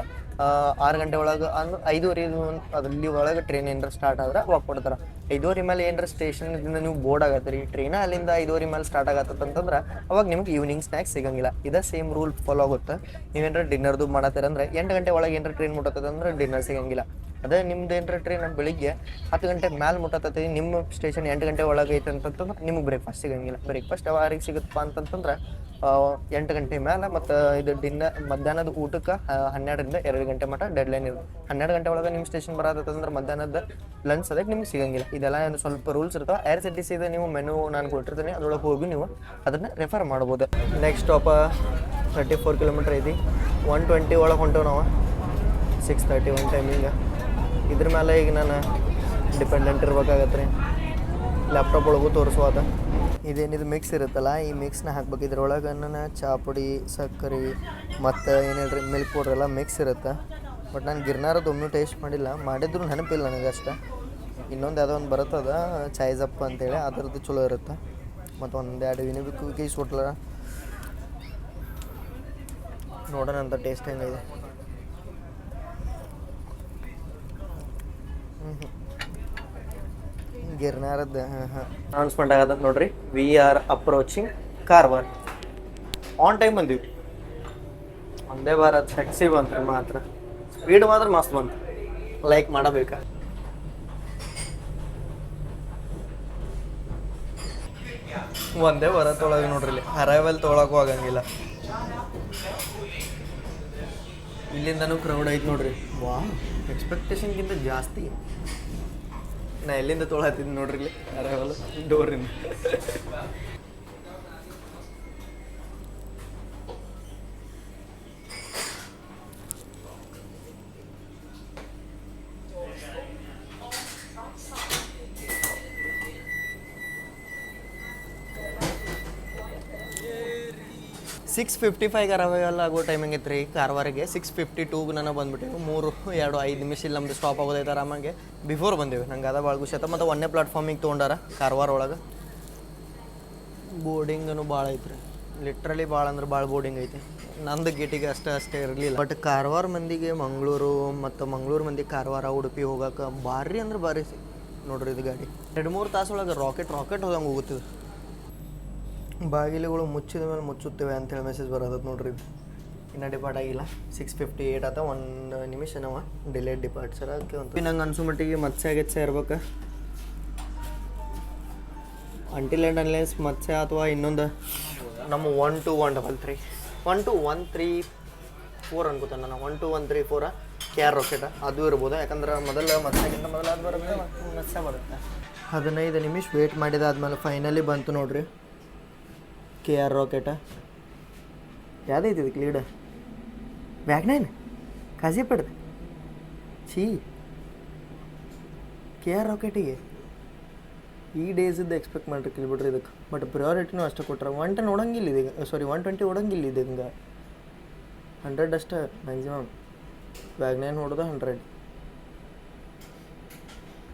6 ಗಂಟೆ ಒಳಗೆ, ಅಂದ್ರೆ 5:30 ಅದ್ರಲ್ಲಿ ಒಳಗೆ ಟ್ರೈನ್ ಏನಾರ ಸ್ಟಾರ್ಟ್ ಆದ್ರೆ ಅವಾಗ ಕೊಡ್ತಾರೆ. 5:30 ಮೇಲೆ ಏನಾರ ಸ್ಟೇಷನ್ದಿಂದ ನೀವು ಬೋರ್ಡ್ ಆಗತ್ತೆ ರೀ, ಟ್ರೈನ ಅಲ್ಲಿಂದ 5:30 ಮೇಲೆ ಸ್ಟಾರ್ಟ್ ಆಗತ್ತಂತಂದ್ರೆ ಅವಾಗ ನಿಮ್ಗೆ ಈವ್ನಿಂಗ್ ಸ್ನ್ಯಾಕ್ಸ್ ಸಿಗಂಗಿಲ್ಲ. ಇದೇ ಸೇಮ್ ರೂಲ್ ಫಾಲೋ ಆಗುತ್ತೆ. ನೀವೇನಾರ ಡಿನ್ನರ್ದು ಮಾಡತ್ತೀರಂದ್ರೆ 8 ಗಂಟೆ ಒಳಗೆ ಏನಾರ ಟ್ರೈನ್ ಮುಟ್ಟತ್ತಂದ್ರೆ ಡಿನ್ನರ್ ಸಿಗಂಗಿಲ್ಲ. ಅದೇ ನಿಮ್ದು ಏನಾರ ಟ್ರೈನ್ ಬೆಳಿಗ್ಗೆ 10 ಗಂಟೆ ಮೇಲೆ ಮುಟ್ಟತ್ತೈತಿ, ನಿಮ್ಮ ಸ್ಟೇಷನ್ 8 ಗಂಟೆ ಒಳಗೆ ಐತೆ ಅಂತಂದ್ರೆ ನಿಮ್ಗೆ ಬ್ರೇಕ್ಫಾಸ್ಟ್ ಸಿಗಂಗಿಲ್ಲ. ಬ್ರೇಕ್ಫಾಸ್ಟ್ ಯಾವಾಗ ಸಿಗುತ್ತಪ್ಪ ಅಂತಂತಂದ್ರೆ 8 ಗಂಟೆ ಮೇಲೆ. ಮತ್ತು ಇದು ಮಧ್ಯಾಹ್ನದ ಊಟಕ್ಕೆ 12ರಿಂದ 2 ಗಂಟೆ ಮಟ್ಟ ಡೆಡ್ಲೈನ್ ಇರುತ್ತೆ. 12 ಗಂಟೆ ಒಳಗೆ ನಿಮ್ಮ ಸ್ಟೇಷನ್ ಬರೋದಂದ್ರೆ ಮಧ್ಯಾಹ್ನದ ಲಂಚ್ ಅದಕ್ಕೆ ನಿಮ್ಗೆ ಸಿಗಂಗಿಲ್ಲ. ಇದೆಲ್ಲ ಏನು ಸ್ವಲ್ಪ ರೂಲ್ಸ್ ಇರ್ತಾವೆ. IRCTC ನೀವು ಮೆನು ನಾನು ಕೊಟ್ಟಿರ್ತೀನಿ, ಅದ್ರೊಳಗೆ ಹೋಗಿ ನೀವು ಅದನ್ನು ರೆಫರ್ ಮಾಡ್ಬೋದು. ನೆಕ್ಸ್ಟ್ ಸ್ಟಾಪ 34 ಕಿಲೋಮೀಟ್ರ್ ಐತಿ. 120 ಒಳಗೆ ಹೊಂಟೇವೆ ನಾವು. 6:31 ಟೈಮಿಂಗ. ಇದ್ರ ಮೇಲೆ ಈಗ ನಾನು ಡಿಪೆಂಡೆಂಟ್ ಇರ್ಬೇಕಾಗತ್ತೆ ರೀ. ಲ್ಯಾಪ್ಟಾಪ್ ಒಳಗೂ ತೋರಿಸುವಾಗ ಇದೇನಿದು ಮಿಕ್ಸ್ ಇರುತ್ತಲ್ಲ, ಈ ಮಿಕ್ಸ್ನ ಹಾಕ್ಬೇಕು. ಇದ್ರೊಳಗೆ ನಾನು ಚಹಾ ಪುಡಿ, ಸಕ್ಕರೆ ಮತ್ತು ಏನು ಹೇಳ್ರಿ ಮಿಲ್ಕ್ ಪೌಡ್ರ್ ಎಲ್ಲ ಮಿಕ್ಸ್ ಇರುತ್ತೆ. ಬಟ್ ನಾನು ಗಿರ್ನಾರದ್ದು ಒಮ್ಮೆ ಟೇಸ್ಟ್ ಮಾಡಿಲ್ಲ, ಮಾಡಿದ್ರು ನೆನಪಿಲ್ಲ ನನಗೆ ಅಷ್ಟೇ. ಇನ್ನೊಂದು ಯಾವುದೋ ಒಂದು ಬರುತ್ತದ ಚಾಯ್ ಜಪ್ಪ ಅಂತೇಳಿ, ಅದರದ್ದು ಚಲೋ ಇರುತ್ತೆ. ಮತ್ತು 1-2 ಯೂನಿಬಿಕ್ ಕುಕೀಸ್ ಕೊಟ್ಲ, ನೋಡೋಣ ಅಂತ ಟೇಸ್ಟ್ ಹೆಂಗಿದೆ. ಗಿರ್ನಾರದ್ದು ಅನೌನ್ಸ್ಮೆಂಟ್ ಆಗತ್ತೆ ನೋಡ್ರಿ. We are approaching Karwar. On time ಬಂದೀವಿ. ಒಂದೇ ಭಾರತ್ ಟ್ಯಾಕ್ಸಿ ಬಂತು, ಮಾತ್ರ ಸ್ಪೀಡ್ ಮಾತ್ರ ಮಸ್ತ್ ಬಂತು. ಲೈಕ್ ಮಾಡಬೇಕಾ? ಒಂದೇ ಭಾರತ್ ಒಳಗೆ ನೋಡ್ರಿ, ಇಲ್ಲಿ ಅರೈವಲ್ ತೊಗೊಳಕ್ಕೂ ಆಗಂಗಿಲ್ಲ. ಇಲ್ಲಿಂದನೂ ಕ್ರೌಡ್ ಐತೆ ನೋಡ್ರಿ. ವಾ, ಎಕ್ಸ್ಪೆಕ್ಟೇಷನ್ಗಿಂತ ಜಾಸ್ತಿ. ನಾ ಎಲ್ಲಿಂದ ತೊಗೊಳತ್ತಿದ್ದು ನೋಡ್ರಿ, ಇಲ್ಲಿ ಅರೈವಲ್ ಡೋರಿಂದ. ಸಿಕ್ಸ್ 55 ಅರೈವಲ್ ಆಗೋ ಟೈಮಿಂಗ್ ಇತ್ತು ರೀ ಕಾರವಾರಿಗೆ. 6:52 ನಾನು ಬಂದ್ಬಿಟ್ಟೆವು. 3-2-5 ನಿಮಿಷ ಇಲ್ಲಿ ನಮ್ದು ಸ್ಟಾಪ್ ಆಗೋದೈತೆ ಆರಾಮಾಗೆ. ಬಿಫೋರ್ ಬಂದೇವೆ. ನಂಗೆ ಅದ ಭಾಳ ಖುಷಿ ಆಯ್ತು. ಮತ್ತು 1ನೇ ಪ್ಲಾಟ್ಫಾರ್ಮಿಗೆ ತೊಗೊಂಡಾರ ಕಾರವಾರ ಒಳಗೆ. ಬೋರ್ಡಿಂಗನು ಭಾಳ ಐತ್ರಿ, ಲಿಟ್ರಲಿ ಭಾಳ ಅಂದ್ರೆ ಭಾಳ ಬೋರ್ಡಿಂಗ್ ಐತಿ. ನಂದು ಗೇಟಿಗೆ ಅಷ್ಟೇ ಇರಲಿಲ್ಲ. ಬಟ್ ಕಾರವಾರ ಮಂದಿಗೆ ಮಂಗಳೂರು ಮತ್ತು ಮಂಗಳೂರು ಮಂದಿಗೆ ಕಾರವಾರ, ಉಡುಪಿ ಹೋಗೋಕೆ ಭಾರಿ ಅಂದ್ರೆ ಭಾರಿ ನೋಡ್ರಿ. ಇದು ಗಾಡಿ 2-3 ತಾಸೊಳಗೆ ರಾಕೆಟ್ ಹೋದಂಗೆ ಹೋಗುತ್ತಿದೆ. ಬಾಗಿಲುಗಳು ಮುಚ್ಚಿದ ಮೇಲೆ ಮುಚ್ಚುತ್ತೇವೆ ಅಂತೇಳಿ ಮೆಸೇಜ್ ಬರೋದತ್ತು ನೋಡ್ರಿ. ಇನ್ನೂ ಡಿಪಾರ್ಟ್ ಆಗಿಲ್ಲ. 6:58 ಆತ. 1 ನಿಮಿಷ ನಾವು ಡಿಲೇಡ್ ಡಿಪಾರ್ಟ್ಸರ್ ಅದಕ್ಕೆ ಅಂತ ನಂಗೆ ಅನ್ಸೋ ಮಟ್ಟಿಗೆ ಮತ್ಸ್ಯ ಇರ್ಬೇಕು. ಅಂಟಿಲ್ ಆ್ಯಂಡ್ ಅನ್ಲೆಸ್ ಮತ್ಸ್ಯ ಅಥವಾ ಇನ್ನೊಂದು ನಮ್ಮ 12133 12134 ಅನ್ಕೋತಾನೆ ನಾನು. 12134 KR ರಾಕೆಟ್ ಅದು ಇರ್ಬೋದು. ಯಾಕಂದ್ರೆ ಮತ್ಸ್ಯಕ್ಕಿಂತ ಮೊದಲು ಅದು ಬರುತ್ತೆ, ಮತ್ಸ್ಯ ಬರುತ್ತೆ. 15 ನಿಮಿಷ ವೇಟ್ ಮಾಡಿದಾದ್ಮೇಲೆ ಫೈನಲಿ ಬಂತು ನೋಡ್ರಿ KR ರಾಕೆಟ. ಯಾವುದೈತಿ ಇದಕ್ಕೆ ಲೀಡ? ವ್ಯಾಗ್ನೈನ್ ಕಾಜಿಪಡ್ದು KR ರಾಕೆಟಿಗೆ ಈ ಡೇಸಿದ್ದು ಎಕ್ಸ್ಪೆಕ್ಟ್ ಮಾಡಿರ್ಕಿಲ್ಲ ಬಿಡ್ರಿ ಇದಕ್ಕೆ. ಬಟ್ ಪ್ರಿಯಾರಿಟಿನೂ ಅಷ್ಟೇ ಕೊಟ್ರೆ. 110 ಓಡಂಗಿಲ್ಲ ಇದೆ, 120 ಓಡಂಗಿಲ್ಲ ಇದೆ. ಹಿಂಗೆ 100 ಅಷ್ಟೇ ಮ್ಯಾಕ್ಸಿಮಮ್. ವ್ಯಾಗ್ನೈನ್ ಹೊಡೆದ 100.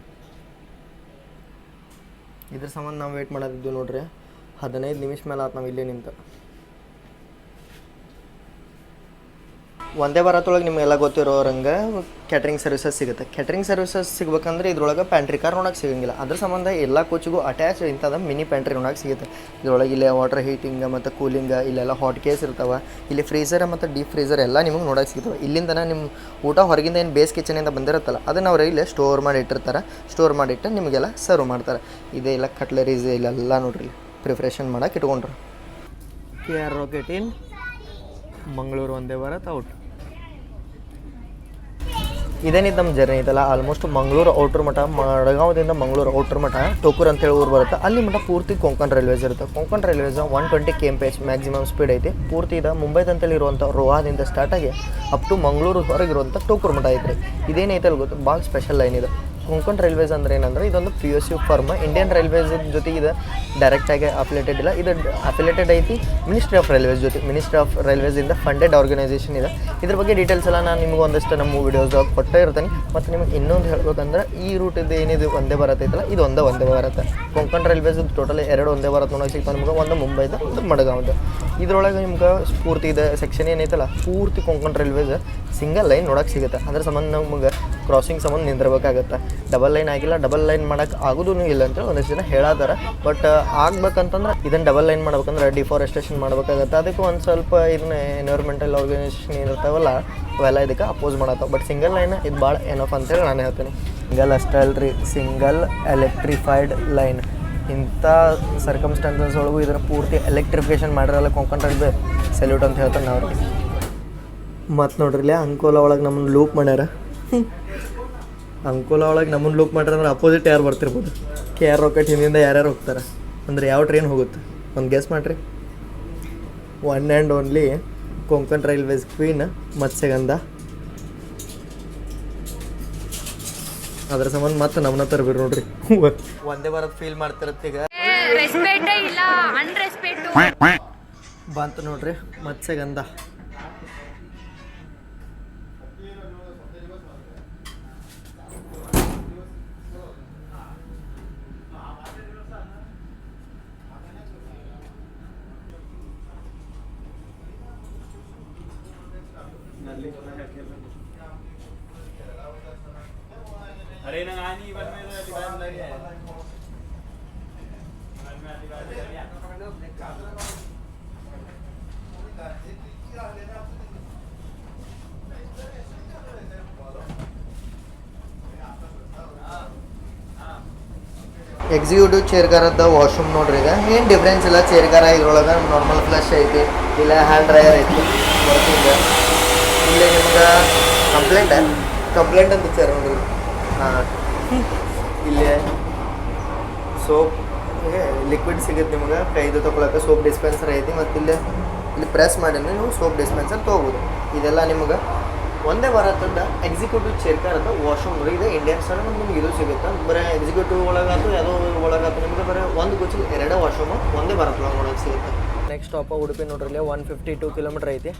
ಇದ್ರ ಸಂಬಂಧ ನಾವು ವೇಟ್ ಮಾಡೋದಿದ್ದು ನೋಡ್ರಿ. 15 ನಿಮಿಷ ಮೇಲೆ ಆತು ನಾವು ಇಲ್ಲೇ ನಿಂತ. ಒಂದೇ ಭಾರತೊಳಗೆ ನಿಮಗೆಲ್ಲ ಗೊತ್ತಿರೋರಂಗೆ ಕ್ಯಾಟ್ರಿಂಗ್ ಸರ್ವಿಸಸ್ ಸಿಗುತ್ತೆ. ಕ್ಯಾಟ್ರಿಂಗ್ ಸರ್ವಿಸಸ್ ಸಿಗ್ಬೇಕಂದ್ರೆ ಇದ್ರೊಳಗೆ ಪ್ಯಾಂಟ್ರಿ ಕಾರ್ ನೋಡೋಕೆ ಸಿಗೋಂಗಿಲ್ಲ. ಅದ್ರ ಸಂಬಂಧ ಎಲ್ಲ ಕೋಚಿಗೂ ಅಟ್ಯಾಚ್ ಇಂಥದ್ದು ಮಿನಿ ಪ್ಯಾಂಟ್ರಿ ನೋಡೋಕೆ ಸಿಗುತ್ತೆ. ಇದ್ರೊಳಗೆ ಇಲ್ಲೇ ವಾಟರ್ ಹೀಟಿಂಗ್ ಮತ್ತು ಕೂಲಿಂಗ್, ಇಲ್ಲೆಲ್ಲ ಹಾಟ್ ಕೇಸ್ ಇರ್ತಾವೆ, ಇಲ್ಲಿ ಫ್ರೀಸರ್ ಮತ್ತು ಡೀಪ್ ಫ್ರೀಸರ್ ಎಲ್ಲ ನಿಮಗೆ ನೋಡೋಕೆ ಸಿಗ್ತವೆ. ಇಲ್ಲಿಂದ ನಿಮ್ಮ ಊಟ ಹೊರಗಿಂದ ಏನು ಬೇಸ್ ಕಿಚನಿಂದ ಬಂದಿರುತ್ತಲ್ಲ ಅದನ್ನು ಅವ್ರು ಇಲ್ಲೇ ಸ್ಟೋರ್ ಮಾಡಿ ಇಟ್ಟಿರ್ತಾರೆ. ಸ್ಟೋರ್ ಮಾಡಿಟ್ಟು ನಿಮಗೆಲ್ಲ ಸರ್ವ್ ಮಾಡ್ತಾರೆ. ಇದೇ ಇಲ್ಲ ಕಟ್ಲರೀಸ್ ಇಲ್ಲೆಲ್ಲ ನೋಡ್ರಿ ಪ್ರಿಪ್ರೇಷನ್ ಮಾಡೋಕೆ ಇಟ್ಕೊಂಡ್ರು. KR ರಾಕೆಟ್ ಇನ್ ಮಂಗಳೂರು ವಂದೇ ಭಾರತ್ ಔಟ್. ಇದೇನಿದ್ದು ನಮ್ಮ ಜರ್ನಿ ಇದಲ್ಲ ಆಲ್ಮೋಸ್ಟ್ ಮಂಗಳೂರು ಔಟ್ರ್ ಮಠ, ಮಡಗಾಂವದಿಂದ ಮಂಗಳೂರು ಔಟ್ರ್ ಮಠ ಟೋಕೂರ್ ಅಂತೇಳಿ ಊರು ಬರುತ್ತೆ. ಅಲ್ಲಿ ಮಠ ಪೂರ್ತಿ ಕೊಂಕಣ್ ರೈಲ್ವೇಸ್ ಇರುತ್ತೆ. Konkan railways 120 km/h maximum speed ಐತಿ. ಪೂರ್ತಿ ಇದು ಮುಂಬೈದಂತೇಳಿ ಇರುವಂಥ ರೋಹಾದಿಂದ ಸ್ಟಾರ್ಟ್ ಆಗಿ ಅಪ್ ಟು ಮಂಗಳೂರು ಹೊರಗಿರುವಂಥ ಟೋಕೂರ್ ಮಠ ಐತ್ರಿ. ಇದೇನೈತಲ್ಲ ಗೊತ್ತು ಭಾಳ ಸ್ಪೆಷಲ್ ಲೈನ್ ಇದೆ. ಕೊಂಕಣ್ ರೈಲ್ವೇಸ್ ಅಂದ್ರೆ ಏನಂದ್ರೆ ಇದೊಂದು PSU ಫರ್ಮ್. ಇಂಡಿಯನ್ ರೈಲ್ವೇಸ್ ಜೊತೆಗೆ ಇದು ಡೈರೆಕ್ಟಾಗಿ ಅಫಿಲೇಟೆಡ್ ಇಲ್ಲ, ಇದು ಅಫಿಲೇಟೆಡ್ ಐತಿ ಮಿನಿಸ್ಟ್ರಿ ಆಫ್ ರೈಲ್ವೇಸ್ ಜೊತೆ. ಮಿನಿಸ್ಟ್ರಿ ಆಫ್ ರೈಲ್ವೇಸಿಂದ ಫಂಡೆಡ್ ಆರ್ಗನೈಸೇಷನ್ ಇದೆ. ಇದ್ರ ಬಗ್ಗೆ ಡೀಟೇಲ್ಸ್ ಎಲ್ಲ ನಾನು ನಿಮ್ಗೆ ಒಂದಷ್ಟು ನಮ್ಮ ವೀಡಿಯೋಸ್ದಾಗ ಕೊಟ್ಟೇ ಇರ್ತೀನಿ. ಮತ್ತು ನಿಮಗೆ ಇನ್ನೊಂದು ಹೇಳ್ಬೇಕಂದ್ರೆ ಈ ರೂಟಿದ್ದು ಏನಿದೆ ವಂದೇ ಭಾರತ್ ಐತಲ್ಲ ಇದು ವಂದೇ ಭಾರತ್. ಕೊಂಕಣ್ ರೈಲ್ವೇಸ್ ಟೋಟಲಿ 2 ವಂದೇ ಭಾರತ್ ನೋಡೋಕೆ ಸಿಗ್ತಾವೆ ನಿಮ್ಗೆ. ಒಂದು ಮುಂಬೈದು, ಒಂದು ಮಡಗಾಂವ್ದು. ಇದ್ರೊಳಗೆ ನಿಮ್ಗೆ ಪೂರ್ತಿ ಇದೆ ಸೆಕ್ಷನ್ ಏನೈತಲ್ಲ ಪೂರ್ತಿ ಕೊಂಕಣ್ ರೈಲ್ವೇಸ್ ಸಿಂಗಲ್ ಲೈನ್ ನೋಡೋಕೆ ಸಿಗುತ್ತೆ. ಅದ್ರ ಸಂಬಂಧ ನಮ್ಗೆ ಕ್ರಾಸಿಂಗ್ ಸಂಬಂಧ ನಿಂದಿರ್ಬೇಕಾಗತ್ತೆ. ಡಬಲ್ ಲೈನ್ ಆಗಿಲ್ಲ, ಡಬಲ್ ಲೈನ್ ಮಾಡೋಕೆ ಆಗೋದೂ ಇಲ್ಲ ಅಂತೇಳಿ ಒಂದಿಷ್ಟು ಜನ ಹೇಳಾತಾರೆ. ಬಟ್ ಆಗ್ಬೇಕಂತಂದ್ರೆ ಇದನ್ನು ಡಬಲ್ ಲೈನ್ ಮಾಡ್ಬೇಕಂದ್ರೆ ಡಿಫಾರೆಸ್ಟೇಷನ್ ಮಾಡ್ಬೇಕಾಗತ್ತೆ. ಅದಕ್ಕೆ ಒಂದು ಸ್ವಲ್ಪ ಇದನ್ನ ಎನ್ವೈರ್ಮೆಂಟಲ್ ಆರ್ಗನೈಸೇಷನ್ ಏನಿರ್ತಾವಲ್ಲ ಅವೆಲ್ಲ ಇದಕ್ಕೆ ಅಪೋಸ್ ಮಾಡತ್ತವೆ. ಬಟ್ ಸಿಂಗಲ್ ಲೈನ್ ಇದು ಭಾಳ ಏನಫ್ ಅಂತೇಳಿ ನಾನು ಹೇಳ್ತೀನಿ. ಸಿಂಗಲ್ ಅಷ್ಟೇ ಅಲ್ರಿ, ಸಿಂಗಲ್ ಎಲೆಕ್ಟ್ರಿಫೈಡ್ ಲೈನ್. ಇಂಥ ಸರ್ಕಮ್ಸ್ಟಾನ್ಸಸ್ ಒಳಗೂ ಇದನ್ನು ಪೂರ್ತಿ ಎಲೆಕ್ಟ್ರಿಫಿಕೇಷನ್ ಮಾಡಿರಲ್ಲ ಕೊಂಕಣ್ ರೈಲ್ವೆ, ಸೆಲ್ಯೂಟ್ ಅಂತ ಹೇಳ್ತಾರೆ ನಾವು ಅವ್ರಿಗೆ. ಮತ್ತು ನೋಡ್ರಿ ಇಲ್ಲಿ ಅಂಕೋಲಾ ಒಳಗೆ ನಮ್ಮನ್ನು ಲೂಪ್ ಮಾಡ್ಯಾರ. ಅಂಕೋಲಾ ಒಳಗೆ ನಮ್ಮನ್ನು ಲೂಪ್ ಮಾಡ್ಯಾರ ಅಂದ್ರೆ ಅಪೋಸಿಟ್ ಯಾರು ಬರ್ತಿರ್ಬೋದು. KR ರಾಕೆಟ್ ಹಿಂದಿಂದ ಯಾರ್ಯಾರು ಹೋಗ್ತಾರೆ ಅಂದರೆ ಯಾವ ಟ್ರೈನ್ ಹೋಗುತ್ತೆ ಒಂದು ಗೆಸ್ ಮಾಡಿರಿ. One and only Konkan railways queen Matsyagandha. ಅದ್ರ ಸಂಬಂಧ ಮತ್ತೆ ನಮ್ಮನ್ನ ತರಬೇರು ನೋಡ್ರಿ. ವಂದೇ ಭಾರತ್ ಫೀಲ್ ಮಾಡ್ತಿರತ್ತೆ ಈಗ ಬಂತು ನೋಡ್ರಿ ಮತ್ಸ್ಯಗಂಧ. ಎಕ್ಸಿಕ್ಯೂಟಿವ್ ಚೇರ್ಗಾರದ ವಾಶ್ರೂಮ್ ನೋಡ್ರಿ. ಈಗ ಏನು ಡಿಫ್ರೆನ್ಸ್ ಇಲ್ಲ. ಚೇರ್ಗಾರ ಇದ್ರೊಳಗೆ ನಾರ್ಮಲ್ ಫ್ಲಶ್ ಐತಿ, ಇಲ್ಲ ಹ್ಯಾಂಡ್ ಡ್ರೈಯರ್ ಐತಿ ವರ್ಕಿಂಗ್. ಇಲ್ಲಿ ನಿಮ್ಗೆ ಕಂಪ್ಲೇಂಟ್ ಅಂತ ಚೇರ್ ನೋಡ್ರಿ. ಹಾಂ, ಇಲ್ಲಿ ಸೋಪ್ ಲಿಕ್ವಿಡ್ ಸಿಗುತ್ತೆ ನಿಮ್ಗೆ ಕೈದು ತೊಗೊಳಕ್ಕೆ. ಸೋಪ್ ಡಿಸ್ಪೆನ್ಸರ್ ಐತಿ ಮತ್ತು ಇಲ್ಲಿ ಪ್ರೆಸ್ ಮಾಡಿ ನೀವು ಸೋಪ್ ಡಿಸ್ಪೆನ್ಸರ್ ತೊಗೋಬೋದು. ಇದೆಲ್ಲ ನಿಮ್ಗೆ ವಂದೇ ಭಾರತದ ಎಕ್ಸಿಕ್ಯೂಟಿವ್ ಚೇರ್ಗಾರದ ವಾಶ್ರೂಮ್ ನೋಡ್ರಿ. ಇದು ಇಂಡಿಯನ್ ಸ್ಟೈಲ್ ನಿಮ್ಗೆ ಇದು ಸಿಗುತ್ತೆ. ಬರೀ ಎಕ್ಸಿಕ್ಯೂಟಿವ್ ಒಳಗಾಯ್ತು ಯಾವುದೋ ಒಳಗಾಯ್ತು ನಿಮಗೆ ಬರೀ ಒಂದು ಕೋಚಿಗೆ 2 ವಾಶ್ರೂಮು ವಂದೇ ಭಾರತ್ ಒಳಗೆ ನೋಡೋಕೆ ಸಿಗುತ್ತೆ. ನೆಕ್ಸ್ಟ್ ಸ್ಟಾಪ ಉಡುಪಿ ನೋಡ್ರಿ. 152 km ಐತಿ.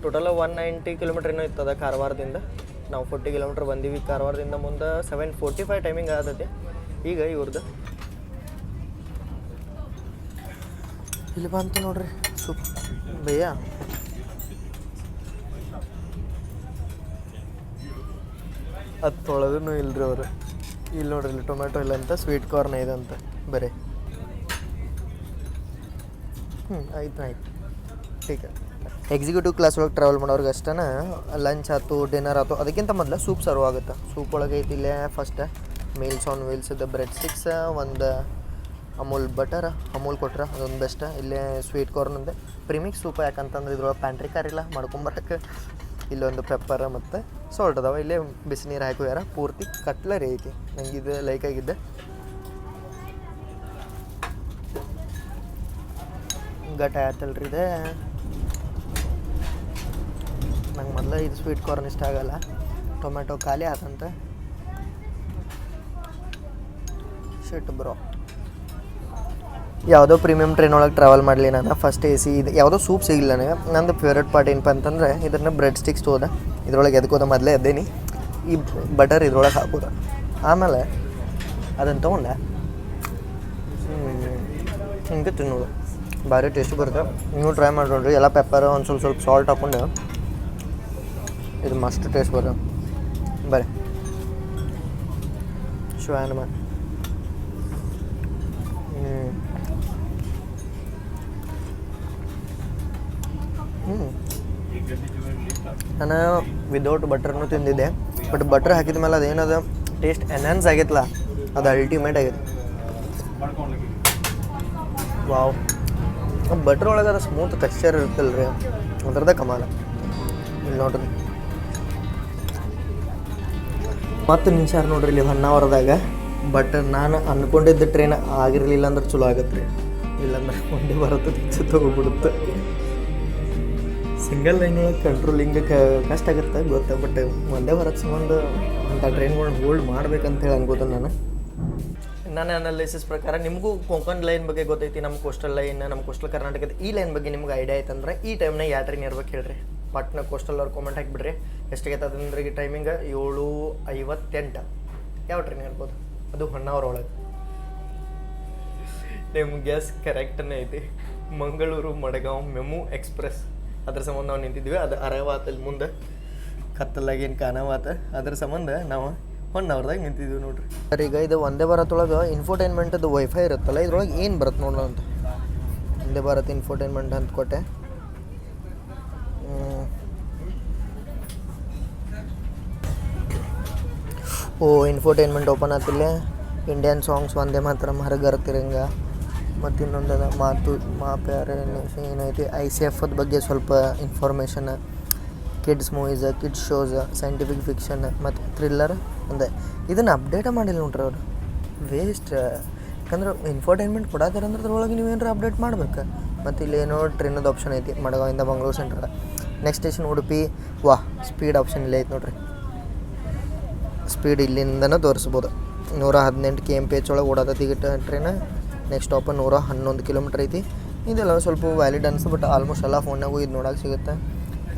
ಟೋಟಲ್ 190 km ಏನೋ ಇರ್ತದೆ ಕಾರವಾರದಿಂದ. ನಾವು 40 km ಬಂದೀವಿ ಕಾರವಾರದಿಂದ. ಮುಂದೆ 7:45 ಟೈಮಿಂಗ್ ಆದೈತಿ. ಈಗ ಇವ್ರದ್ದು ಇಲ್ಲಿ ಬಂತು ನೋಡ್ರಿ ಸೂಪ್ ಭಯ್ಯ. ಅದು ತೊಳೆದೂ ಇಲ್ಲರಿ ಅವರು. ಇಲ್ಲಿ ನೋಡ್ರಿ ಇಲ್ಲಿ ಟೊಮೆಟೊ ಇಲ್ಲ ಅಂತ, ಸ್ವೀಟ್ ಕಾರ್ನ್ ಇದೆ ಅಂತ ಬರೀ. ಆಯ್ತು ಟೀಕ್. ಎಕ್ಸಿಕ್ಯೂಟಿವ್ ಕ್ಲಾಸ್ ಒಳಗೆ ಟ್ರಾವೆಲ್ ಮಾಡೋರ್ಗೆ ಅಷ್ಟೇ ಲಂಚ್ ಆಯ್ತು, ಡಿನ್ನರ್ ಆಯ್ತು, ಅದಕ್ಕಿಂತ ಮೊದಲು ಸೂಪ್ ಸರ್ವ್ ಆಗುತ್ತೆ. ಸೂಪ್ ಒಳಗೆ ಐತಿ ಇಲ್ಲೇ ಫಸ್ಟ್ ಮೀಲ್ಸ್ ಆನ್ ವೀಲ್ಸ್ದು ಬ್ರೆಡ್ ಸ್ಟಿಕ್ಸ್, ಒಂದು ಅಮೂಲ್ ಬಟರ್, ಅಮೂಲ್ ಕೊಟ್ರೆ ಅದೊಂದು ಬೆಸ್ಟ್. ಇಲ್ಲೇ ಸ್ವೀಟ್ ಕಾರ್ನಿಂದ ಪ್ರಿಮಿಕ್ಸ್ ಸೂಪ್. ಯಾಕಂತಂದ್ರೆ ಇದ್ರೊಳಗೆ ಪ್ಯಾಂಟ್ರಿ ಕಾರ್ ಇಲ್ಲ ಮಾಡ್ಕೊಂಬರಕ್ಕೆ. ಇಲ್ಲೊಂದು ಪೆಪ್ಪರ್ ಮತ್ತು ಸಾಲ್ಟ್ ಅದಾವೆ. ಇಲ್ಲೇ ಬಿಸಿನೀರು ಹಾಕೋಯಾರ. ಪೂರ್ತಿ ಕಟ್ಲರಿ ಐತಿ. ನಂಗೆ ಇದು ಲೈಕ್ ಆಗಿದ್ದೆ. ಗಟ್ಟ ಆಯ್ತಲ್ರಿ ಇದೆ. ನಂಗೆ ಮೊದಲು ಇದು ಸ್ವೀಟ್ ಕಾರ್ನ್ ಇಷ್ಟ ಆಗಲ್ಲ. ಟೊಮೆಟೊ ಖಾಲಿ ಆತಂತ ಶಿಟ್ ಬ್ರೋ. ಯಾವುದೋ ಪ್ರೀಮಿಯಮ್ ಟ್ರೈನ್ ಒಳಗೆ ಟ್ರಾವೆಲ್ ಮಾಡಲಿ ನಾನು. ಫಸ್ಟ್ AC ಇದು ಯಾವುದೋ ಸೂಪ್ ಸಿಗಿಲ್ಲ ನನಗೆ. ನಂದು ಫೇವ್ರೇಟ್ ಪಾರ್ಟ್ ಏನಪ್ಪ ಅಂತಂದರೆ ಇದನ್ನು ಬ್ರೆಡ್ ಸ್ಟಿಕ್ಸ್ ತೊಗೋದ. ಇದ್ರೊಳಗೆ ಎದ್ಕೋದ ಮೊದಲೇ ಎದ್ದೇನಿ. ಈ ಬಟರ್ ಇದ್ರೊಳಗೆ ಹಾಕೋದ. ಆಮೇಲೆ ಅದನ್ನು ತೊಗೊಂಡೆ ಹಿಂಗೆ ತಿನ್ನೋದು. ಭಾರಿ ಟೇಸ್ಟ್ ಬರುತ್ತೆ. ನೀವು ಟ್ರೈ ಮಾಡಿ ನೋಡ್ರಿ. ಎಲ್ಲ ಪೆಪ್ಪರ್ ಒಂದು ಸ್ವಲ್ಪ ಸಾಲ್ಟ್ ಹಾಕ್ಕೊಂಡು ಇದು ಮಸ್ಟ್ ಟೇಸ್ಟ್ ಬರೋ ಬರ್ರಿ ಶ್ವಾನಮ ನಾನು ವಿದೌಟ್ ಬಟರ್ನು ತಿಂದಿದ್ದೆ ಬಟ್ ಬಟರ್ ಹಾಕಿದ ಮೇಲೆ ಅದೇನದ ಟೇಸ್ಟ್ ಎನ್ಹಾನ್ಸ್ ಆಗೈತಲ್ಲ ಅದು ಅಲ್ಟಿಮೇಟ್ ಆಗೈತೆ ವಾವ್ ಬಟ್ರ್ ಒಳಗೆ ಅದು ಸ್ಮೂತ್ ಟೆಕ್ಸ್ಚರ್ ಇರುತ್ತಲ್ಲ ರೀ ಅದ್ರದ್ದು ಕಮಾಲ ಇಲ್ಲಿ ನೋಡ್ರಿ ಮತ್ತು ನಿಲ್ಸಾರ ನೋಡ್ರಿ ಇಲ್ಲಿ ಹೊನ್ನಾವರದಾಗ ಬಟ್ ನಾನು ಅಂದ್ಕೊಂಡಿದ್ದ ಟ್ರೈನ್ ಆಗಿರಲಿಲ್ಲ ಅಂದ್ರೆ ಚಲೋ ಆಗತ್ತೆ ರೀ ಇಲ್ಲಾಂದ್ರೆ ಒಂದೇ ಬರುತ್ತೆ ತಿನ್ಸುತ್ತೆ ಹೋಗ್ಬಿಡುತ್ತೆ ಸಿಂಗಲ್ ಲೈನ್ ಕಂಟ್ರೋಲಿಂಗ್ ಕಷ್ಟ ಆಗುತ್ತೆ ಗೊತ್ತ ಬಟ್ ಒಂದೇ ಬರೋಕ್ಕೆ ಸಂಬಂಧ ಅಂಥ ಟ್ರೈನ್ಗಳನ್ನ ಹೋಲ್ಡ್ ಮಾಡ್ಬೇಕಂತೇಳಿ ಅನ್ಕೋತ ನನ್ನ ಅನಾಲಿಸಿಸ್ ಪ್ರಕಾರ ನಿಮಗೂ ಕೊಂಕಣ್ ಲೈನ್ ಬಗ್ಗೆ ಗೊತ್ತೈತಿ ನಮ್ಮ ಕೋಸ್ಟಲ್ ಲೈನ್ ನಮ್ಮ ಕೋಸ್ಟಲ್ ಕರ್ನಾಟಕದ ಈ ಲೈನ್ ಬಗ್ಗೆ ನಿಮ್ಗೆ ಐಡಿಯಾ ಆಯ್ತಂದ್ರೆ ಈ ಟೈಮ್ನಾಗ ಯಾವ ಟ್ರೈನ್ ಇರ್ಬೇಕು ಹೇಳ್ರಿ ಪಾಟ್ನಾ ಕೋಸ್ಟಲ್ ಅವ್ರು ಕಾಮೆಂಟ್ ಹಾಕಿಬಿಡ್ರಿ ಎಷ್ಟಿಗೆ ಅಂದ್ರೆ ಈ ಟೈಮಿಂಗ್ 7:58 ಯಾವ ಟ್ರೈನ್ ಇರ್ಬೋದು ಅದು ಹೊನ್ನಾವರ ಒಳಗೆ ನಿಮ್ಮ ಗ್ಯಾಸ್ ಕರೆಕ್ಟನ್ನೇ ಐತಿ ಮಂಗಳೂರು ಮಡಗಾಂವ್ ಮೆಮು ಎಕ್ಸ್ಪ್ರೆಸ್ ಅದ್ರ ಸಂಬಂಧ ನಾವು ನಿಂತಿದ್ವಿ ಅದು ಅರವಾತಲ್ಲಿ ಮುಂದೆ ಕತ್ತಲಾಗೇನು ಕಾಣವಾತ ಅದ್ರ ಸಂಬಂಧ ನಾವು ಹೊನ್ನಾವರದಾಗ ನಿಂತಿದ್ವಿ ನೋಡ್ರಿ ಸರ್ ಈಗ ಇದು ಒಂದೇ ಭಾರತೊಳಗೆ ಇನ್ಫೋಟೈನ್ಮೆಂಟದ್ದು ವೈಫೈ ಇರುತ್ತಲ್ಲ ಇದ್ರೊಳಗೆ ಏನು ಬರುತ್ತೆ ನೋಡೋಣ ಅಂತ ಒಂದೇ ಭಾರತ್ ಇನ್ಫೋಟೈನ್ಮೆಂಟ್ ಅಂತ ಕೊಟ್ಟೆ ಓ ಇನ್ಫೋಟೈನ್ಮೆಂಟ್ ಓಪನ್ ಆಗ್ತಿಲ್ಲ ಇಂಡಿಯನ್ ಸಾಂಗ್ಸ್ ಒಂದೇ ಮಾತ್ರ ಹರಗರ ತಿರಂಗ ಮತ್ತು ಇನ್ನೊಂದು ಮಾತು ಮಾ ಪ್ಯಾರ ಏನೈತಿ ICF ಬಗ್ಗೆ ಸ್ವಲ್ಪ information kids movies kids shows scientific fiction ಮತ್ತು ಥ್ರಿಲ್ಲರ್ ಒಂದೇ ಇದನ್ನು ಅಪ್ಡೇಟ ಮಾಡಿಲ್ಲ ನೋಡ್ರಿ ಅವರು ವೇಸ್ಟ್ ಯಾಕಂದ್ರೆ ಇನ್ಫೋಟೈನ್ಮೆಂಟ್ ಕೊಡತ್ತಾರ ಅಂದ್ರೆ ಅದ್ರೊಳಗೆ ನೀವೇನಾರು ಅಪ್ಡೇಟ್ ಮಾಡ್ಬೇಕು ಮತ್ತು ಇಲ್ಲೇನೋ ಟ್ರೈನದು ಆಪ್ಷನ್ ಐತಿ ಮಡಗಾವಿಂದ Mangaluru central next station Udupi speed option ಇಲ್ಲ ಐತೆ ನೋಡ್ರಿ ಸ್ಪೀಡ್ ಇಲ್ಲಿಂದನೂ ತೋರಿಸ್ಬೋದು 118 km/h ಒಳಗೆ ಓಡಾತೈತಿ ಈಗ ಟ್ರೈನ್ ನೆಕ್ಸ್ಟ್ ಸ್ಟಾಪ್ 111 km ಐತಿ ಇದೆಲ್ಲ ಸ್ವಲ್ಪ ವ್ಯಾಲಿಡ್ ಅನ್ಸು ಬಟ್ ಆಲ್ಮೋಸ್ಟ್ ಎಲ್ಲ ಫೋನ್ನಾಗೂ ಇದು ನೋಡೋಕೆ ಸಿಗುತ್ತೆ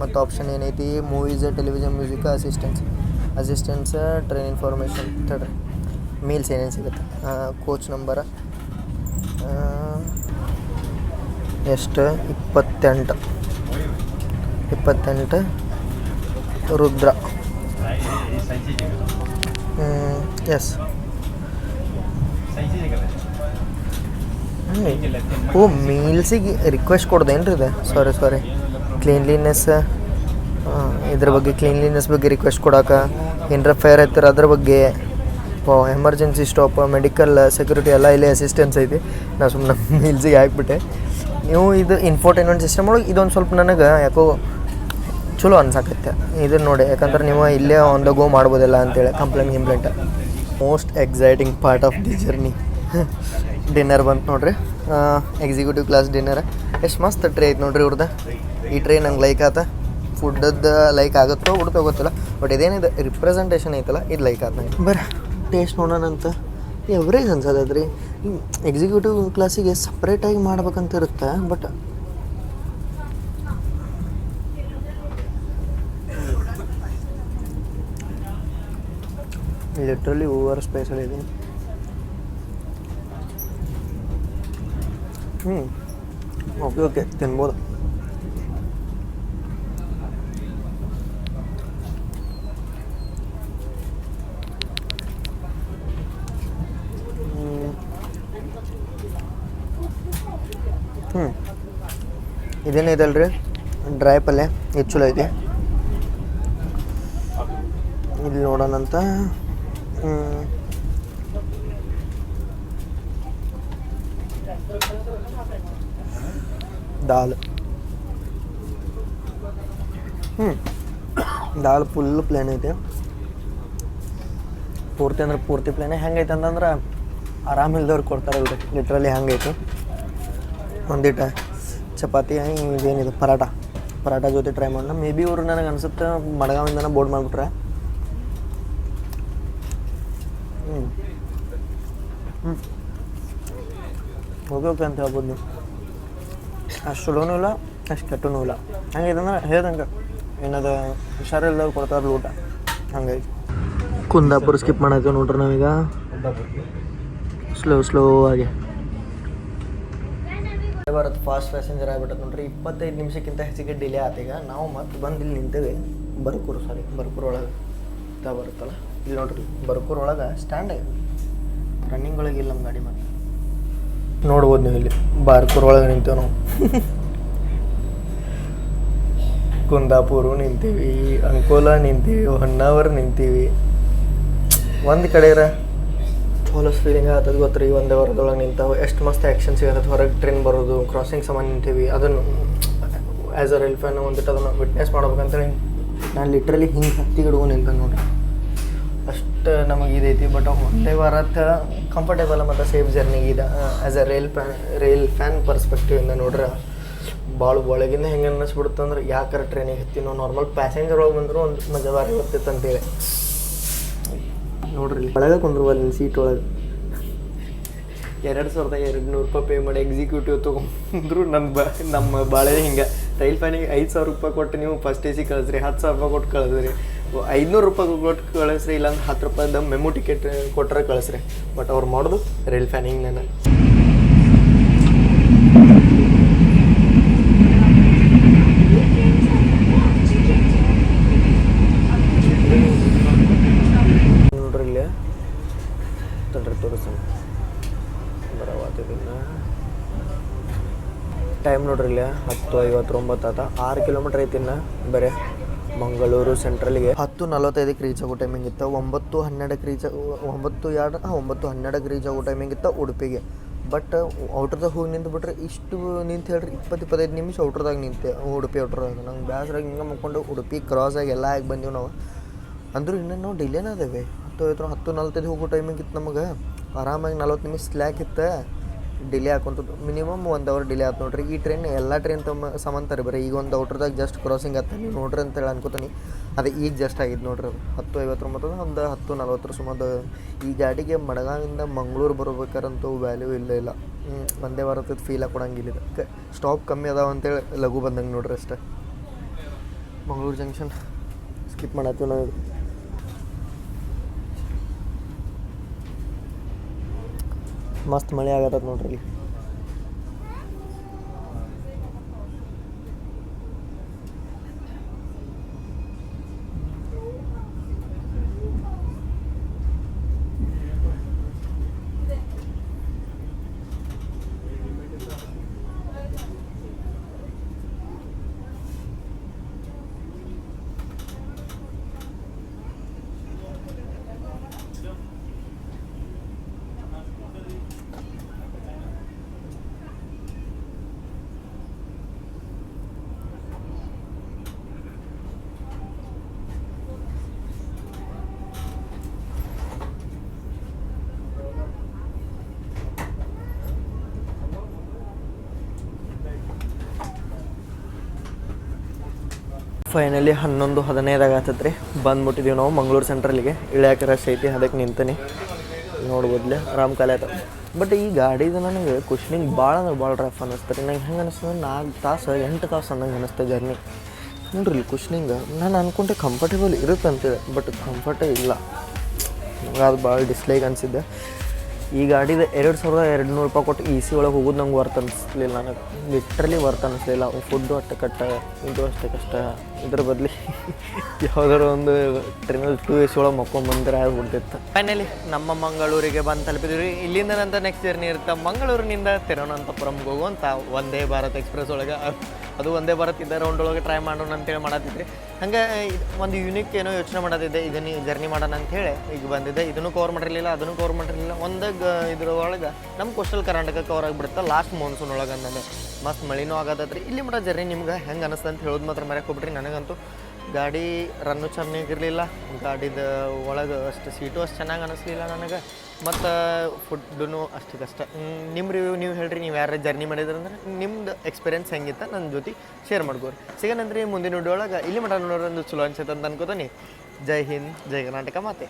ಮತ್ತು ಆಪ್ಷನ್ ಏನೈತಿ movies television music assistance train information ತಡ್ರಿ ಮೀಲ್ಸ್ ಏನೇನು ಸಿಗುತ್ತೆ ಕೋಚ್ ನಂಬರ ಎಷ್ಟು 28 ರುದ್ರ ಎಸ್ ಓ ಮೀಲ್ಸಿಗೆ ರಿಕ್ವೆಸ್ಟ್ ಕೊಡ್ದೇನ್ರಿ ಇದು ಸಾರಿ ಕ್ಲೀನ್ಲಿನೆಸ್ ಇದ್ರ ಬಗ್ಗೆ ಕ್ಲೀನ್ಲಿನೆಸ್ ಬಗ್ಗೆ ರಿಕ್ವೆಸ್ಟ್ ಕೊಡೋಕೆ ಏನರ ಫೇರ್ ಐತರ ಅದ್ರ ಬಗ್ಗೆ ಎಮರ್ಜೆನ್ಸಿ ಸ್ಟಾಪ್ ಮೆಡಿಕಲ್ ಸೆಕ್ಯೂರಿಟಿ ಎಲ್ಲ ಇಲ್ಲೇ ಅಸಿಸ್ಟೆನ್ಸ್ ಐತಿ ನಾನು ಸುಮ್ಮನೆ ಮೀಲ್ಸಿಗೆ ಹಾಕ್ಬಿಟ್ಟೆ ನೀವು ಇದು ಇನ್ಫೋಟೈನ್ಮೆಂಟ್ ಸಿಸ್ಟಮ್ ಒಳಗೆ ಇದೊಂದು ಸ್ವಲ್ಪ ನನಗೆ ಯಾಕೋ ಚಲೋ ಅನ್ಸಕತ್ತೆ ಇದನ್ನು ನೋಡಿ ಯಾಕಂದ್ರೆ ನೀವು ಇಲ್ಲೇ ಆನ್ ದ ಗೋ ಮಾಡ್ಬೋದಿಲ್ಲ ಅಂತೇಳಿ complaint most exciting part of the journey dinner ಬಂತು ನೋಡ್ರಿ ಎಕ್ಸಿಕ್ಯೂಟಿವ್ ಕ್ಲಾಸ್ ಡಿನ್ನರ್ ಎಷ್ಟು ಮಸ್ತ್ ಟ್ರೇ ಐತೆ ನೋಡ್ರಿ ಇವ್ರದ್ದು ಈ ಟ್ರೇ ನಂಗೆ ಲೈಕ್ ಆತ ಫುಡ್ಡದ್ದು ಲೈಕ್ ಆಗುತ್ತೋ ಬಿಡ್ತೋ ಗೊತ್ತಿಲ್ಲ ಬಟ್ ಇದೇನಿದೆ ರಿಪ್ರೆಸೆಂಟೇಷನ್ ಐತಲ್ಲ ಇದು ಲೈಕ್ ಆತ ನಂಗೆ ಬರ್ರಿ ಟೇಸ್ಟ್ ನೋಡೋಣಂತ ಎವ್ರೇಜ್ ಅನ್ಸೋದು ರೀ ಎಕ್ಸಿಕ್ಯೂಟಿವ್ ಕ್ಲಾಸಿಗೆ ಸಪ್ರೇಟಾಗಿ ಮಾಡ್ಬೇಕಂತ ಇರುತ್ತೆ ಬಟ್ ಲಿಟ್ರಲಿ ಓವರ್ ಸ್ಪೇಸಲ್ಲಿ ಇದೆ ಓಕೆ ತಿನ್ಬೋದು ಇದೇನಿದಲ್ರಿ ಡ್ರೈ ಪಲ್ಯ ಇದು ಚಲೋ ಐತಿ ಇಲ್ಲಿ ನೋಡೋಣಂತ ದಾಲ್ ದಾಲ್ ಫುಲ್ ಪ್ಲೇನ್ ಐತೆ ಪೂರ್ತಿ ಅಂದ್ರೆ ಪೂರ್ತಿ ಪ್ಲೇನೆ ಹೆಂಗೈತೆ ಅಂತಂದ್ರೆ ಆರಾಮಿಲ್ದವ್ರು ಕೊಡ್ತಾರಲ್ರಿ ಲಿಟ್ರಲಿ ಹಂಗೈತಿ ಒಂದಿಟ್ಟು ಚಪಾತಿ ಇದೇನಿದೆ ಪರಾಟ ಜೊತೆ ಟ್ರೈ ಮಾಡೋಣ ಮೇ ಬಿ ಇವರು ನನಗೆ ಅನ್ಸುತ್ತೆ ಮಡಗಾವಿಂದನೇ ಬೋರ್ಡ್ ಮಾಡಿಬಿಟ್ರೆ ಓಕೆ ಅಂತ ಹೇಳ್ಬೋದು ನೀವು ಅಷ್ಟು ಚಲೋನೂ ಇಲ್ಲ ಅಷ್ಟು ಕೆಟ್ಟನೂ ಇಲ್ಲ ಹಂಗೈತೆ ಅಂದ್ರೆ ಹೇಳ್ದಂಗೆ ಏನದು ಹುಷಾರಿಲ್ದಾಗ ಕೊಡ್ತಾರಲ್ಲ ಊಟ ಹಂಗೈತಿ ಕುಂದಾಪುರ ಸ್ಕಿಪ್ ಮಾಡಾಕ ನೋಡ್ರಿ ನಾವೀಗ ಸ್ಲೋ ಆಗಿ ಬರುತ್ತೆ ಫಾಸ್ಟ್ ಪ್ಯಾಸೆಂಜರ್ ಆಗ್ಬಿಟ್ಟೆ ನೋಡ್ರಿ 25 ನಿಮಿಷಕ್ಕಿಂತ ಹೆಚ್ಚಿಗೆ ಡಿಲೇ ಆತೀಗ ನಾವು ಮತ್ತೆ ಬಂದು ಇಲ್ಲಿ ನಿಂತೇವೆ ಬರ್ಕೂರು ಒಳಗೆ ತಾ ಬರುತ್ತಲ್ಲ ಇಲ್ಲಿ ನೋಡ್ರಿ ಬರ್ಕೂರು ಒಳಗೆ ಸ್ಟ್ಯಾಂಡ್ ರನ್ನಿಂಗ್ ಒಳಗೆ ಇಲ್ಲ ನಮ್ಮ ಗಾಡಿ ಮತ್ತೆ ನೋಡ್ಬೋದು ನೀವು ಇಲ್ಲಿ ಬಾರ್ಕೂರ್ ಒಳಗೆ ನಿಂತೇವೆ ನಾವು ಕುಂದಾಪುರ ನಿಂತೀವಿ ಅಂಕೋಲ ನಿಂತೀವಿ ಹೊನ್ನಾವರ ನಿಂತೀವಿ ಒಂದು ಕಡೆರ ಚಲೋ ಫೀಲಿಂಗ್ ಆಗ್ತದೆ ಗೊತ್ತ್ರಿ ಒಂದೇ ವಾರದೊಳಗೆ ನಿಂತಾವೆ ಎಷ್ಟು ಮಸ್ತ್ ಆ್ಯಕ್ಷನ್ ಸಿಗತ್ತೆ ಹೊರಗೆ ಟ್ರೈನ್ ಬರೋದು ಕ್ರಾಸಿಂಗ್ ಸಮಾನ ನಿಂತೀವಿ ಅದನ್ನು ಆ್ಯಸ್ ಅ ರೈಲ್ ಫ್ಯಾನ್ ಒಂದಿಟ್ಟು ಅದನ್ನು ವಿಟ್ನೆಸ್ ಮಾಡ್ಬೇಕಂತೇಳಿ ನಾನು ಲಿಟ್ರಲಿ ಹಿಂಗೆ ಹತ್ತಿ ಗಿಡಗೂ ನಿಂತ ನೋಡ್ರಿ ಅಷ್ಟು ನಮಗೆ ಇದೈತಿ ಬಟ್ ಒಂದೇ ವಾರಕ್ಕೆ ಕಂಫರ್ಟೇಬಲ್ ಮತ್ತು ಸೇಫ್ ಜರ್ನಿ ಇದೆ ಆ್ಯಸ್ ಅ ರೈಲ್ ಫ್ಯಾನ್ ಪರ್ಸ್ಪೆಕ್ಟಿವಿಂದ ನೋಡ್ರೆ ಭಾಳ ಒಳಗಿಂದ ಹೆಂಗೆ ಅನ್ನಿಸ್ಬಿಡುತ್ತೆ ಅಂದ್ರೆ ಯಾಕಾರ ಟ್ರೈನಿಗೆ ಹತ್ತಿ ನಾವು ನಾರ್ಮಲ್ ಪ್ಯಾಸೆಂಜರ್ ಒಳಗೆ ಬಂದರೂ ಒಂದು ಮಜಾ ಬಾರಿ ಬರ್ತಿತ್ತು ಅಂತೇಳಿ ನೋಡ್ರಿ ಒಳಗೆ ಕುಂದ್ರವಲ್ಲ ಸೀಟ್ ಒಳಗೆ 2200 ರೂಪಾಯಿ ಪೇ ಮಾಡಿ ಎಕ್ಸಿಕ್ಯೂಟಿವ್ ತೊಗೊಂಡ್ರು ನಮ್ಮ ಬಾಳೆ ಹಿಂಗೆ ರೈಲ್ ಫ್ಯಾನಿಗೆ 5000 ರೂಪಾಯಿ ಕೊಟ್ಟು ನೀವು ಫಸ್ಟ್ AC ಕಳಿಸ್ರಿ 10,000 ರೂಪಾಯಿ ಕೊಟ್ಟು ಕಳಿಸ್ರಿ 500 ರೂಪಾಯಿ ಕೊಟ್ಟು ಕಳಿಸ್ರಿ ಇಲ್ಲಾಂದ್ರೆ 10 ರೂಪಾಯಿದ ಮೆಮೊ ಟಿಕೆಟ್ ಕೊಟ್ಟರೆ ಕಳಿಸ್ರಿ ಬಟ್ ಅವ್ರು ಮಾಡೋದು ರೈಲ್ ಫ್ಯಾನಿಗೆ ನಾನು ನೋಡ್ರಿ ಇಲ್ಲಿ ತೊಂದರೆ ತೋರಿಸೋಣ ಬರವಾತದಿಂದ ಟೈಮ್ ನೋಡ್ರಿ ಇಲ್ಲಿ 10:59 ಆತ 6 ಕಿಲೋಮೀಟ್ರ್ ಐತಿನ್ನ ಬರೀ ಮಂಗಳೂರು ಸೆಂಟ್ರಲ್ಗೆ 10:45 ರೀಚ್ ಆಗೋ ಟೈಮಿಂಗ್ ಇತ್ತು 9:12 ರೀಚ್ 9:12 ರೀಚ್ ಆಗೋ ಟೈಮಿಂಗ್ ಇತ್ತು ಉಡುಪಿಗೆ ಬಟ್ ಔಟ್ರದಾಗ ಹೋಗಿ ನಿಂತು ಇಷ್ಟು ನಿಂತು ಹೇಳ್ರಿ 20-25 ನಿಮಿಷ ಔಟ್ರದಾಗ ನಿಂತೆ ಉಡುಪಿ ಔಟ್ರದಾಗ ನಂಗೆ ಬ್ಯಾಸ್ರಾಗಿ ಹಿಂಗೆ ಮುಕ್ಕೊಂಡು ಉಡುಪಿ ಕ್ರಾಸ್ ಆಗಿ ಎಲ್ಲ ಆಗಿ ಬಂದೀವಿ ನಾವು ಅಂದರೂ ಇನ್ನೂ ನಾವು ಡಿಲೇನ ಅದೇವೆ 10:45 ಹೋಗೋ ಟೈಮಿಂಗ್ ಇತ್ತು ನಮಗೆ ಆರಾಮಾಗಿ 40 ನಿಮಿಷ ಸ್ಲ್ಯಾಕ್ ಇತ್ತು ಡಿಲೇ ಹಾಕೊಂತದ್ದು ಮಿನಿಮಮ್ 1 ಅವರ್ ಡಿಲೇ ಆಯ್ತು ನೋಡ್ರಿ ಈ ಟ್ರೈನ್ ಎಲ್ಲ ಟ್ರೈನ್ ಸಮಾಂತರ ಬರೀ ಈಗ ಒಂದು ಔಟ್ರದಾಗ ಜಸ್ಟ್ ಕ್ರಾಸಿಂಗ್ ಆತ ನೀವು ನೋಡ್ರಿ ಅಂತೇಳಿ ಅನ್ಕೋತೀನಿ ಅದೇ ಈಗ ಜಸ್ಟ್ ಆಗಿದ್ದು ನೋಡ್ರಿ ಅದು 10:59 ಒಂದು 10:40 ಸುಮಾರು ಈ ಗಾಡಿಗೆ ಮಡಗಾವಿಂದ ಮಂಗಳೂರು ಬರ್ಬೇಕಾರಂತೂ ವ್ಯಾಲ್ಯೂ ಇಲ್ಲ ಒಂದೇ ವಾರದ್ದು ಫೀಲ್ ಕೊಡಂಗಿಲ್ಲ ಇದಕ್ಕೆ ಸ್ಟಾಪ್ ಕಮ್ಮಿ ಅದಾವ ಅಂತೇಳಿ ಲಘು ಬಂದಂಗೆ ನೋಡ್ರಿ ಅಷ್ಟೇ ಮಂಗಳೂರು ಜಂಕ್ಷನ್ ಸ್ಕಿಪ್ ಮಾಡತ್ತೀವಿ ನಾವು ಮಸ್ತ್ ಮಳೆ ಆಗತ್ತದ ನೋಡ್ರಿ ಫೈನಲಿ 11:15 ಆಗತ್ತೈತೆ ರೀ ಬಂದ್ಬಿಟ್ಟಿದ್ದೀವಿ ನಾವು ಮಂಗಳೂರು ಸೆಂಟ್ರಲ್ಗೆ ಇಳ್ಯಾಕೆ ರಶ್ ಐತಿ ಅದಕ್ಕೆ ನಿಂತೀನಿ ನೋಡ್ಬೋದ್ಲೆ ಆರಾಮ್ ಕಾಲ ಆಯ್ತು ಬಟ್ ಈ ಗಾಡಿದು ನನಗೆ ಕುಶ್ನಿಂಗ್ ಭಾಳ ಅಂದ್ರೆ ಭಾಳ ರಫ್ ಅನ್ನಿಸ್ತಾರೆ ರೀ ನಂಗೆ ಹೆಂಗೆ ಅನಿಸ್ತದೆ 4 ತಾಸು 8 ತಾಸು ಅನ್ನಂಗೆ ಅನ್ನಿಸ್ತದೆ ಜರ್ನಿ ನೋಡ್ರಿ ಇಲ್ಲಿ ಕುಶ್ನಿಂಗ್ ನಾನು ಅಂದ್ಕೊಂಡೆ ಕಂಫರ್ಟೇಬಲ್ ಇರುತ್ತೆ ಅಂತೇಳಿ ಬಟ್ ಕಂಫರ್ಟೇ ಇಲ್ಲ ನಂಗೆ ಅದು ಭಾಳ ಡಿಸ್ಲೈಕ್ ಅನಿಸಿದ್ದೆ ಈ ಗಾಡಿದು 2200 ರೂಪಾಯಿ ಕೊಟ್ಟು AC ಒಳಗೆ ಹೋಗೋದು ನಂಗೆ ವರ್ತ್ ಅನ್ನಿಸ್ಲಿಲ್ಲ ನನಗೆ ಲಿಟ್ರಲಿ ವರ್ತ್ ಅನ್ನಿಸ್ಲಿಲ್ಲ ಫುಡ್ಡು ಅಷ್ಟೇ ಕಟ್ಟ ಇದು ಅಷ್ಟೇ ಕಷ್ಟ ಇದ್ರ ಬದಲಿ ಯಾವುದಾದ್ರು ಒಂದು ಟ್ರೈನಲ್ಲಿ 2 AC ಒಳಗೆ ಮಕ್ಕೊಂಬಂದ್ರೆ ಆಗ್ಬಿಡ್ತಿತ್ತು ಫೈನಲಿ ನಮ್ಮ ಮಂಗಳೂರಿಗೆ ಬಂದು ತಲುಪಿದ್ವಿ ಇಲ್ಲಿಂದ ನಂತರ ನೆಕ್ಸ್ಟ್ ಜರ್ನಿ ಇರುತ್ತೆ ಮಂಗಳೂರಿನಿಂದ ತಿರುವನಂತಪುರಂಗೆ ಹೋಗುವಂಥ ವಂದೇ ಭಾರತ್ ಎಕ್ಸ್ಪ್ರೆಸ್ ಒಳಗೆ ಅದು ಒಂದೇ ಭಾರತ್ ಇದ್ದ ರೌಂಡ್ ಒಳಗೆ ಟ್ರೈ ಮಾಡೋಣ ಅಂತೇಳಿ ಮಾಡತ್ತಿದ್ರಿ ಹಂಗೆ ಒಂದು ಯೂನಿಕ್ ಏನೋ ಯೋಚನೆ ಮಾಡೋದಿದ್ದೆ ಇದನ್ನು ಜರ್ನಿ ಮಾಡೋಣ ಅಂಥೇಳಿ ಈಗ ಬಂದಿದ್ದೆ ಇದನ್ನು ಕವರ್ ಮಾಡಿರಲಿಲ್ಲ ಅದನ್ನು ಕವರ್ ಮಾಡಿರಲಿಲ್ಲ ಇದ್ರೊಳಗೆ ನಮ್ಮ ಕೋಸ್ಟಲ್ ಕರ್ನಾಟಕ ಕವರ್ ಆಗಿಬಿಡುತ್ತೆ ಲಾಸ್ಟ್ ಮಾನ್ಸೂನ್ ಒಳಗೆ ಅನ್ನೋದು ಮಸ್ತ್ ಮಳಿನೂ ಆಗತ್ತೈತ್ರಿ ಇಲ್ಲಿ ಮಟ್ಟ ಜರ್ನಿ ನಿಮ್ಗೆ ಹೆಂಗೆ ಅನಿಸ್ತದೆ ಅಂತ ಹೇಳೋದು ಮಾತ್ರ ಮರ್ಯಾಕೆ ಹೋಗ್ಬಿಟ್ರಿ ನನಗಂತೂ ಗಾಡಿ ರನ್ನು ಚೆನ್ನಾಗಿರಲಿಲ್ಲ ಗಾಡಿದ ಒಳಗೆ ಅಷ್ಟು ಸೀಟು ಅಷ್ಟು ಚೆನ್ನಾಗಿ ಅನ್ನಿಸ್ಲಿಲ್ಲ ನನಗೆ ಮತ್ತು ಫುಡ್ಡು ಅಷ್ಟಕ್ಕಷ್ಟ ನಿಮ್ಮ ರಿವ್ಯೂ ನೀವು ಹೇಳ್ರಿ ನೀವು ಯಾರು ಜರ್ನಿ ಮಾಡಿದ್ರಂದ್ರೆ ನಿಮ್ದು ಎಕ್ಸ್ಪೀರಿಯನ್ಸ್ ಹೆಂಗಿತ್ತು ನನ್ನ ಜೊತೆ ಶೇರ್ ಮಾಡ್ಕೋರಿ ಸಿಗೋಣಂದ್ರಿ ಮುಂದಿನ ವಿಡಿಯೋ ಒಳಗೆ ಇಲ್ಲಿ ಮಟ್ಟ ನೋಡೋದು ಚಲೋ ಅನ್ಸೈತೆ ಅಂತ ಅನ್ಕೋತೀನಿ ಜೈ ಹಿಂದ್ ಜೈ ಕರ್ನಾಟಕ ಮಾತೆ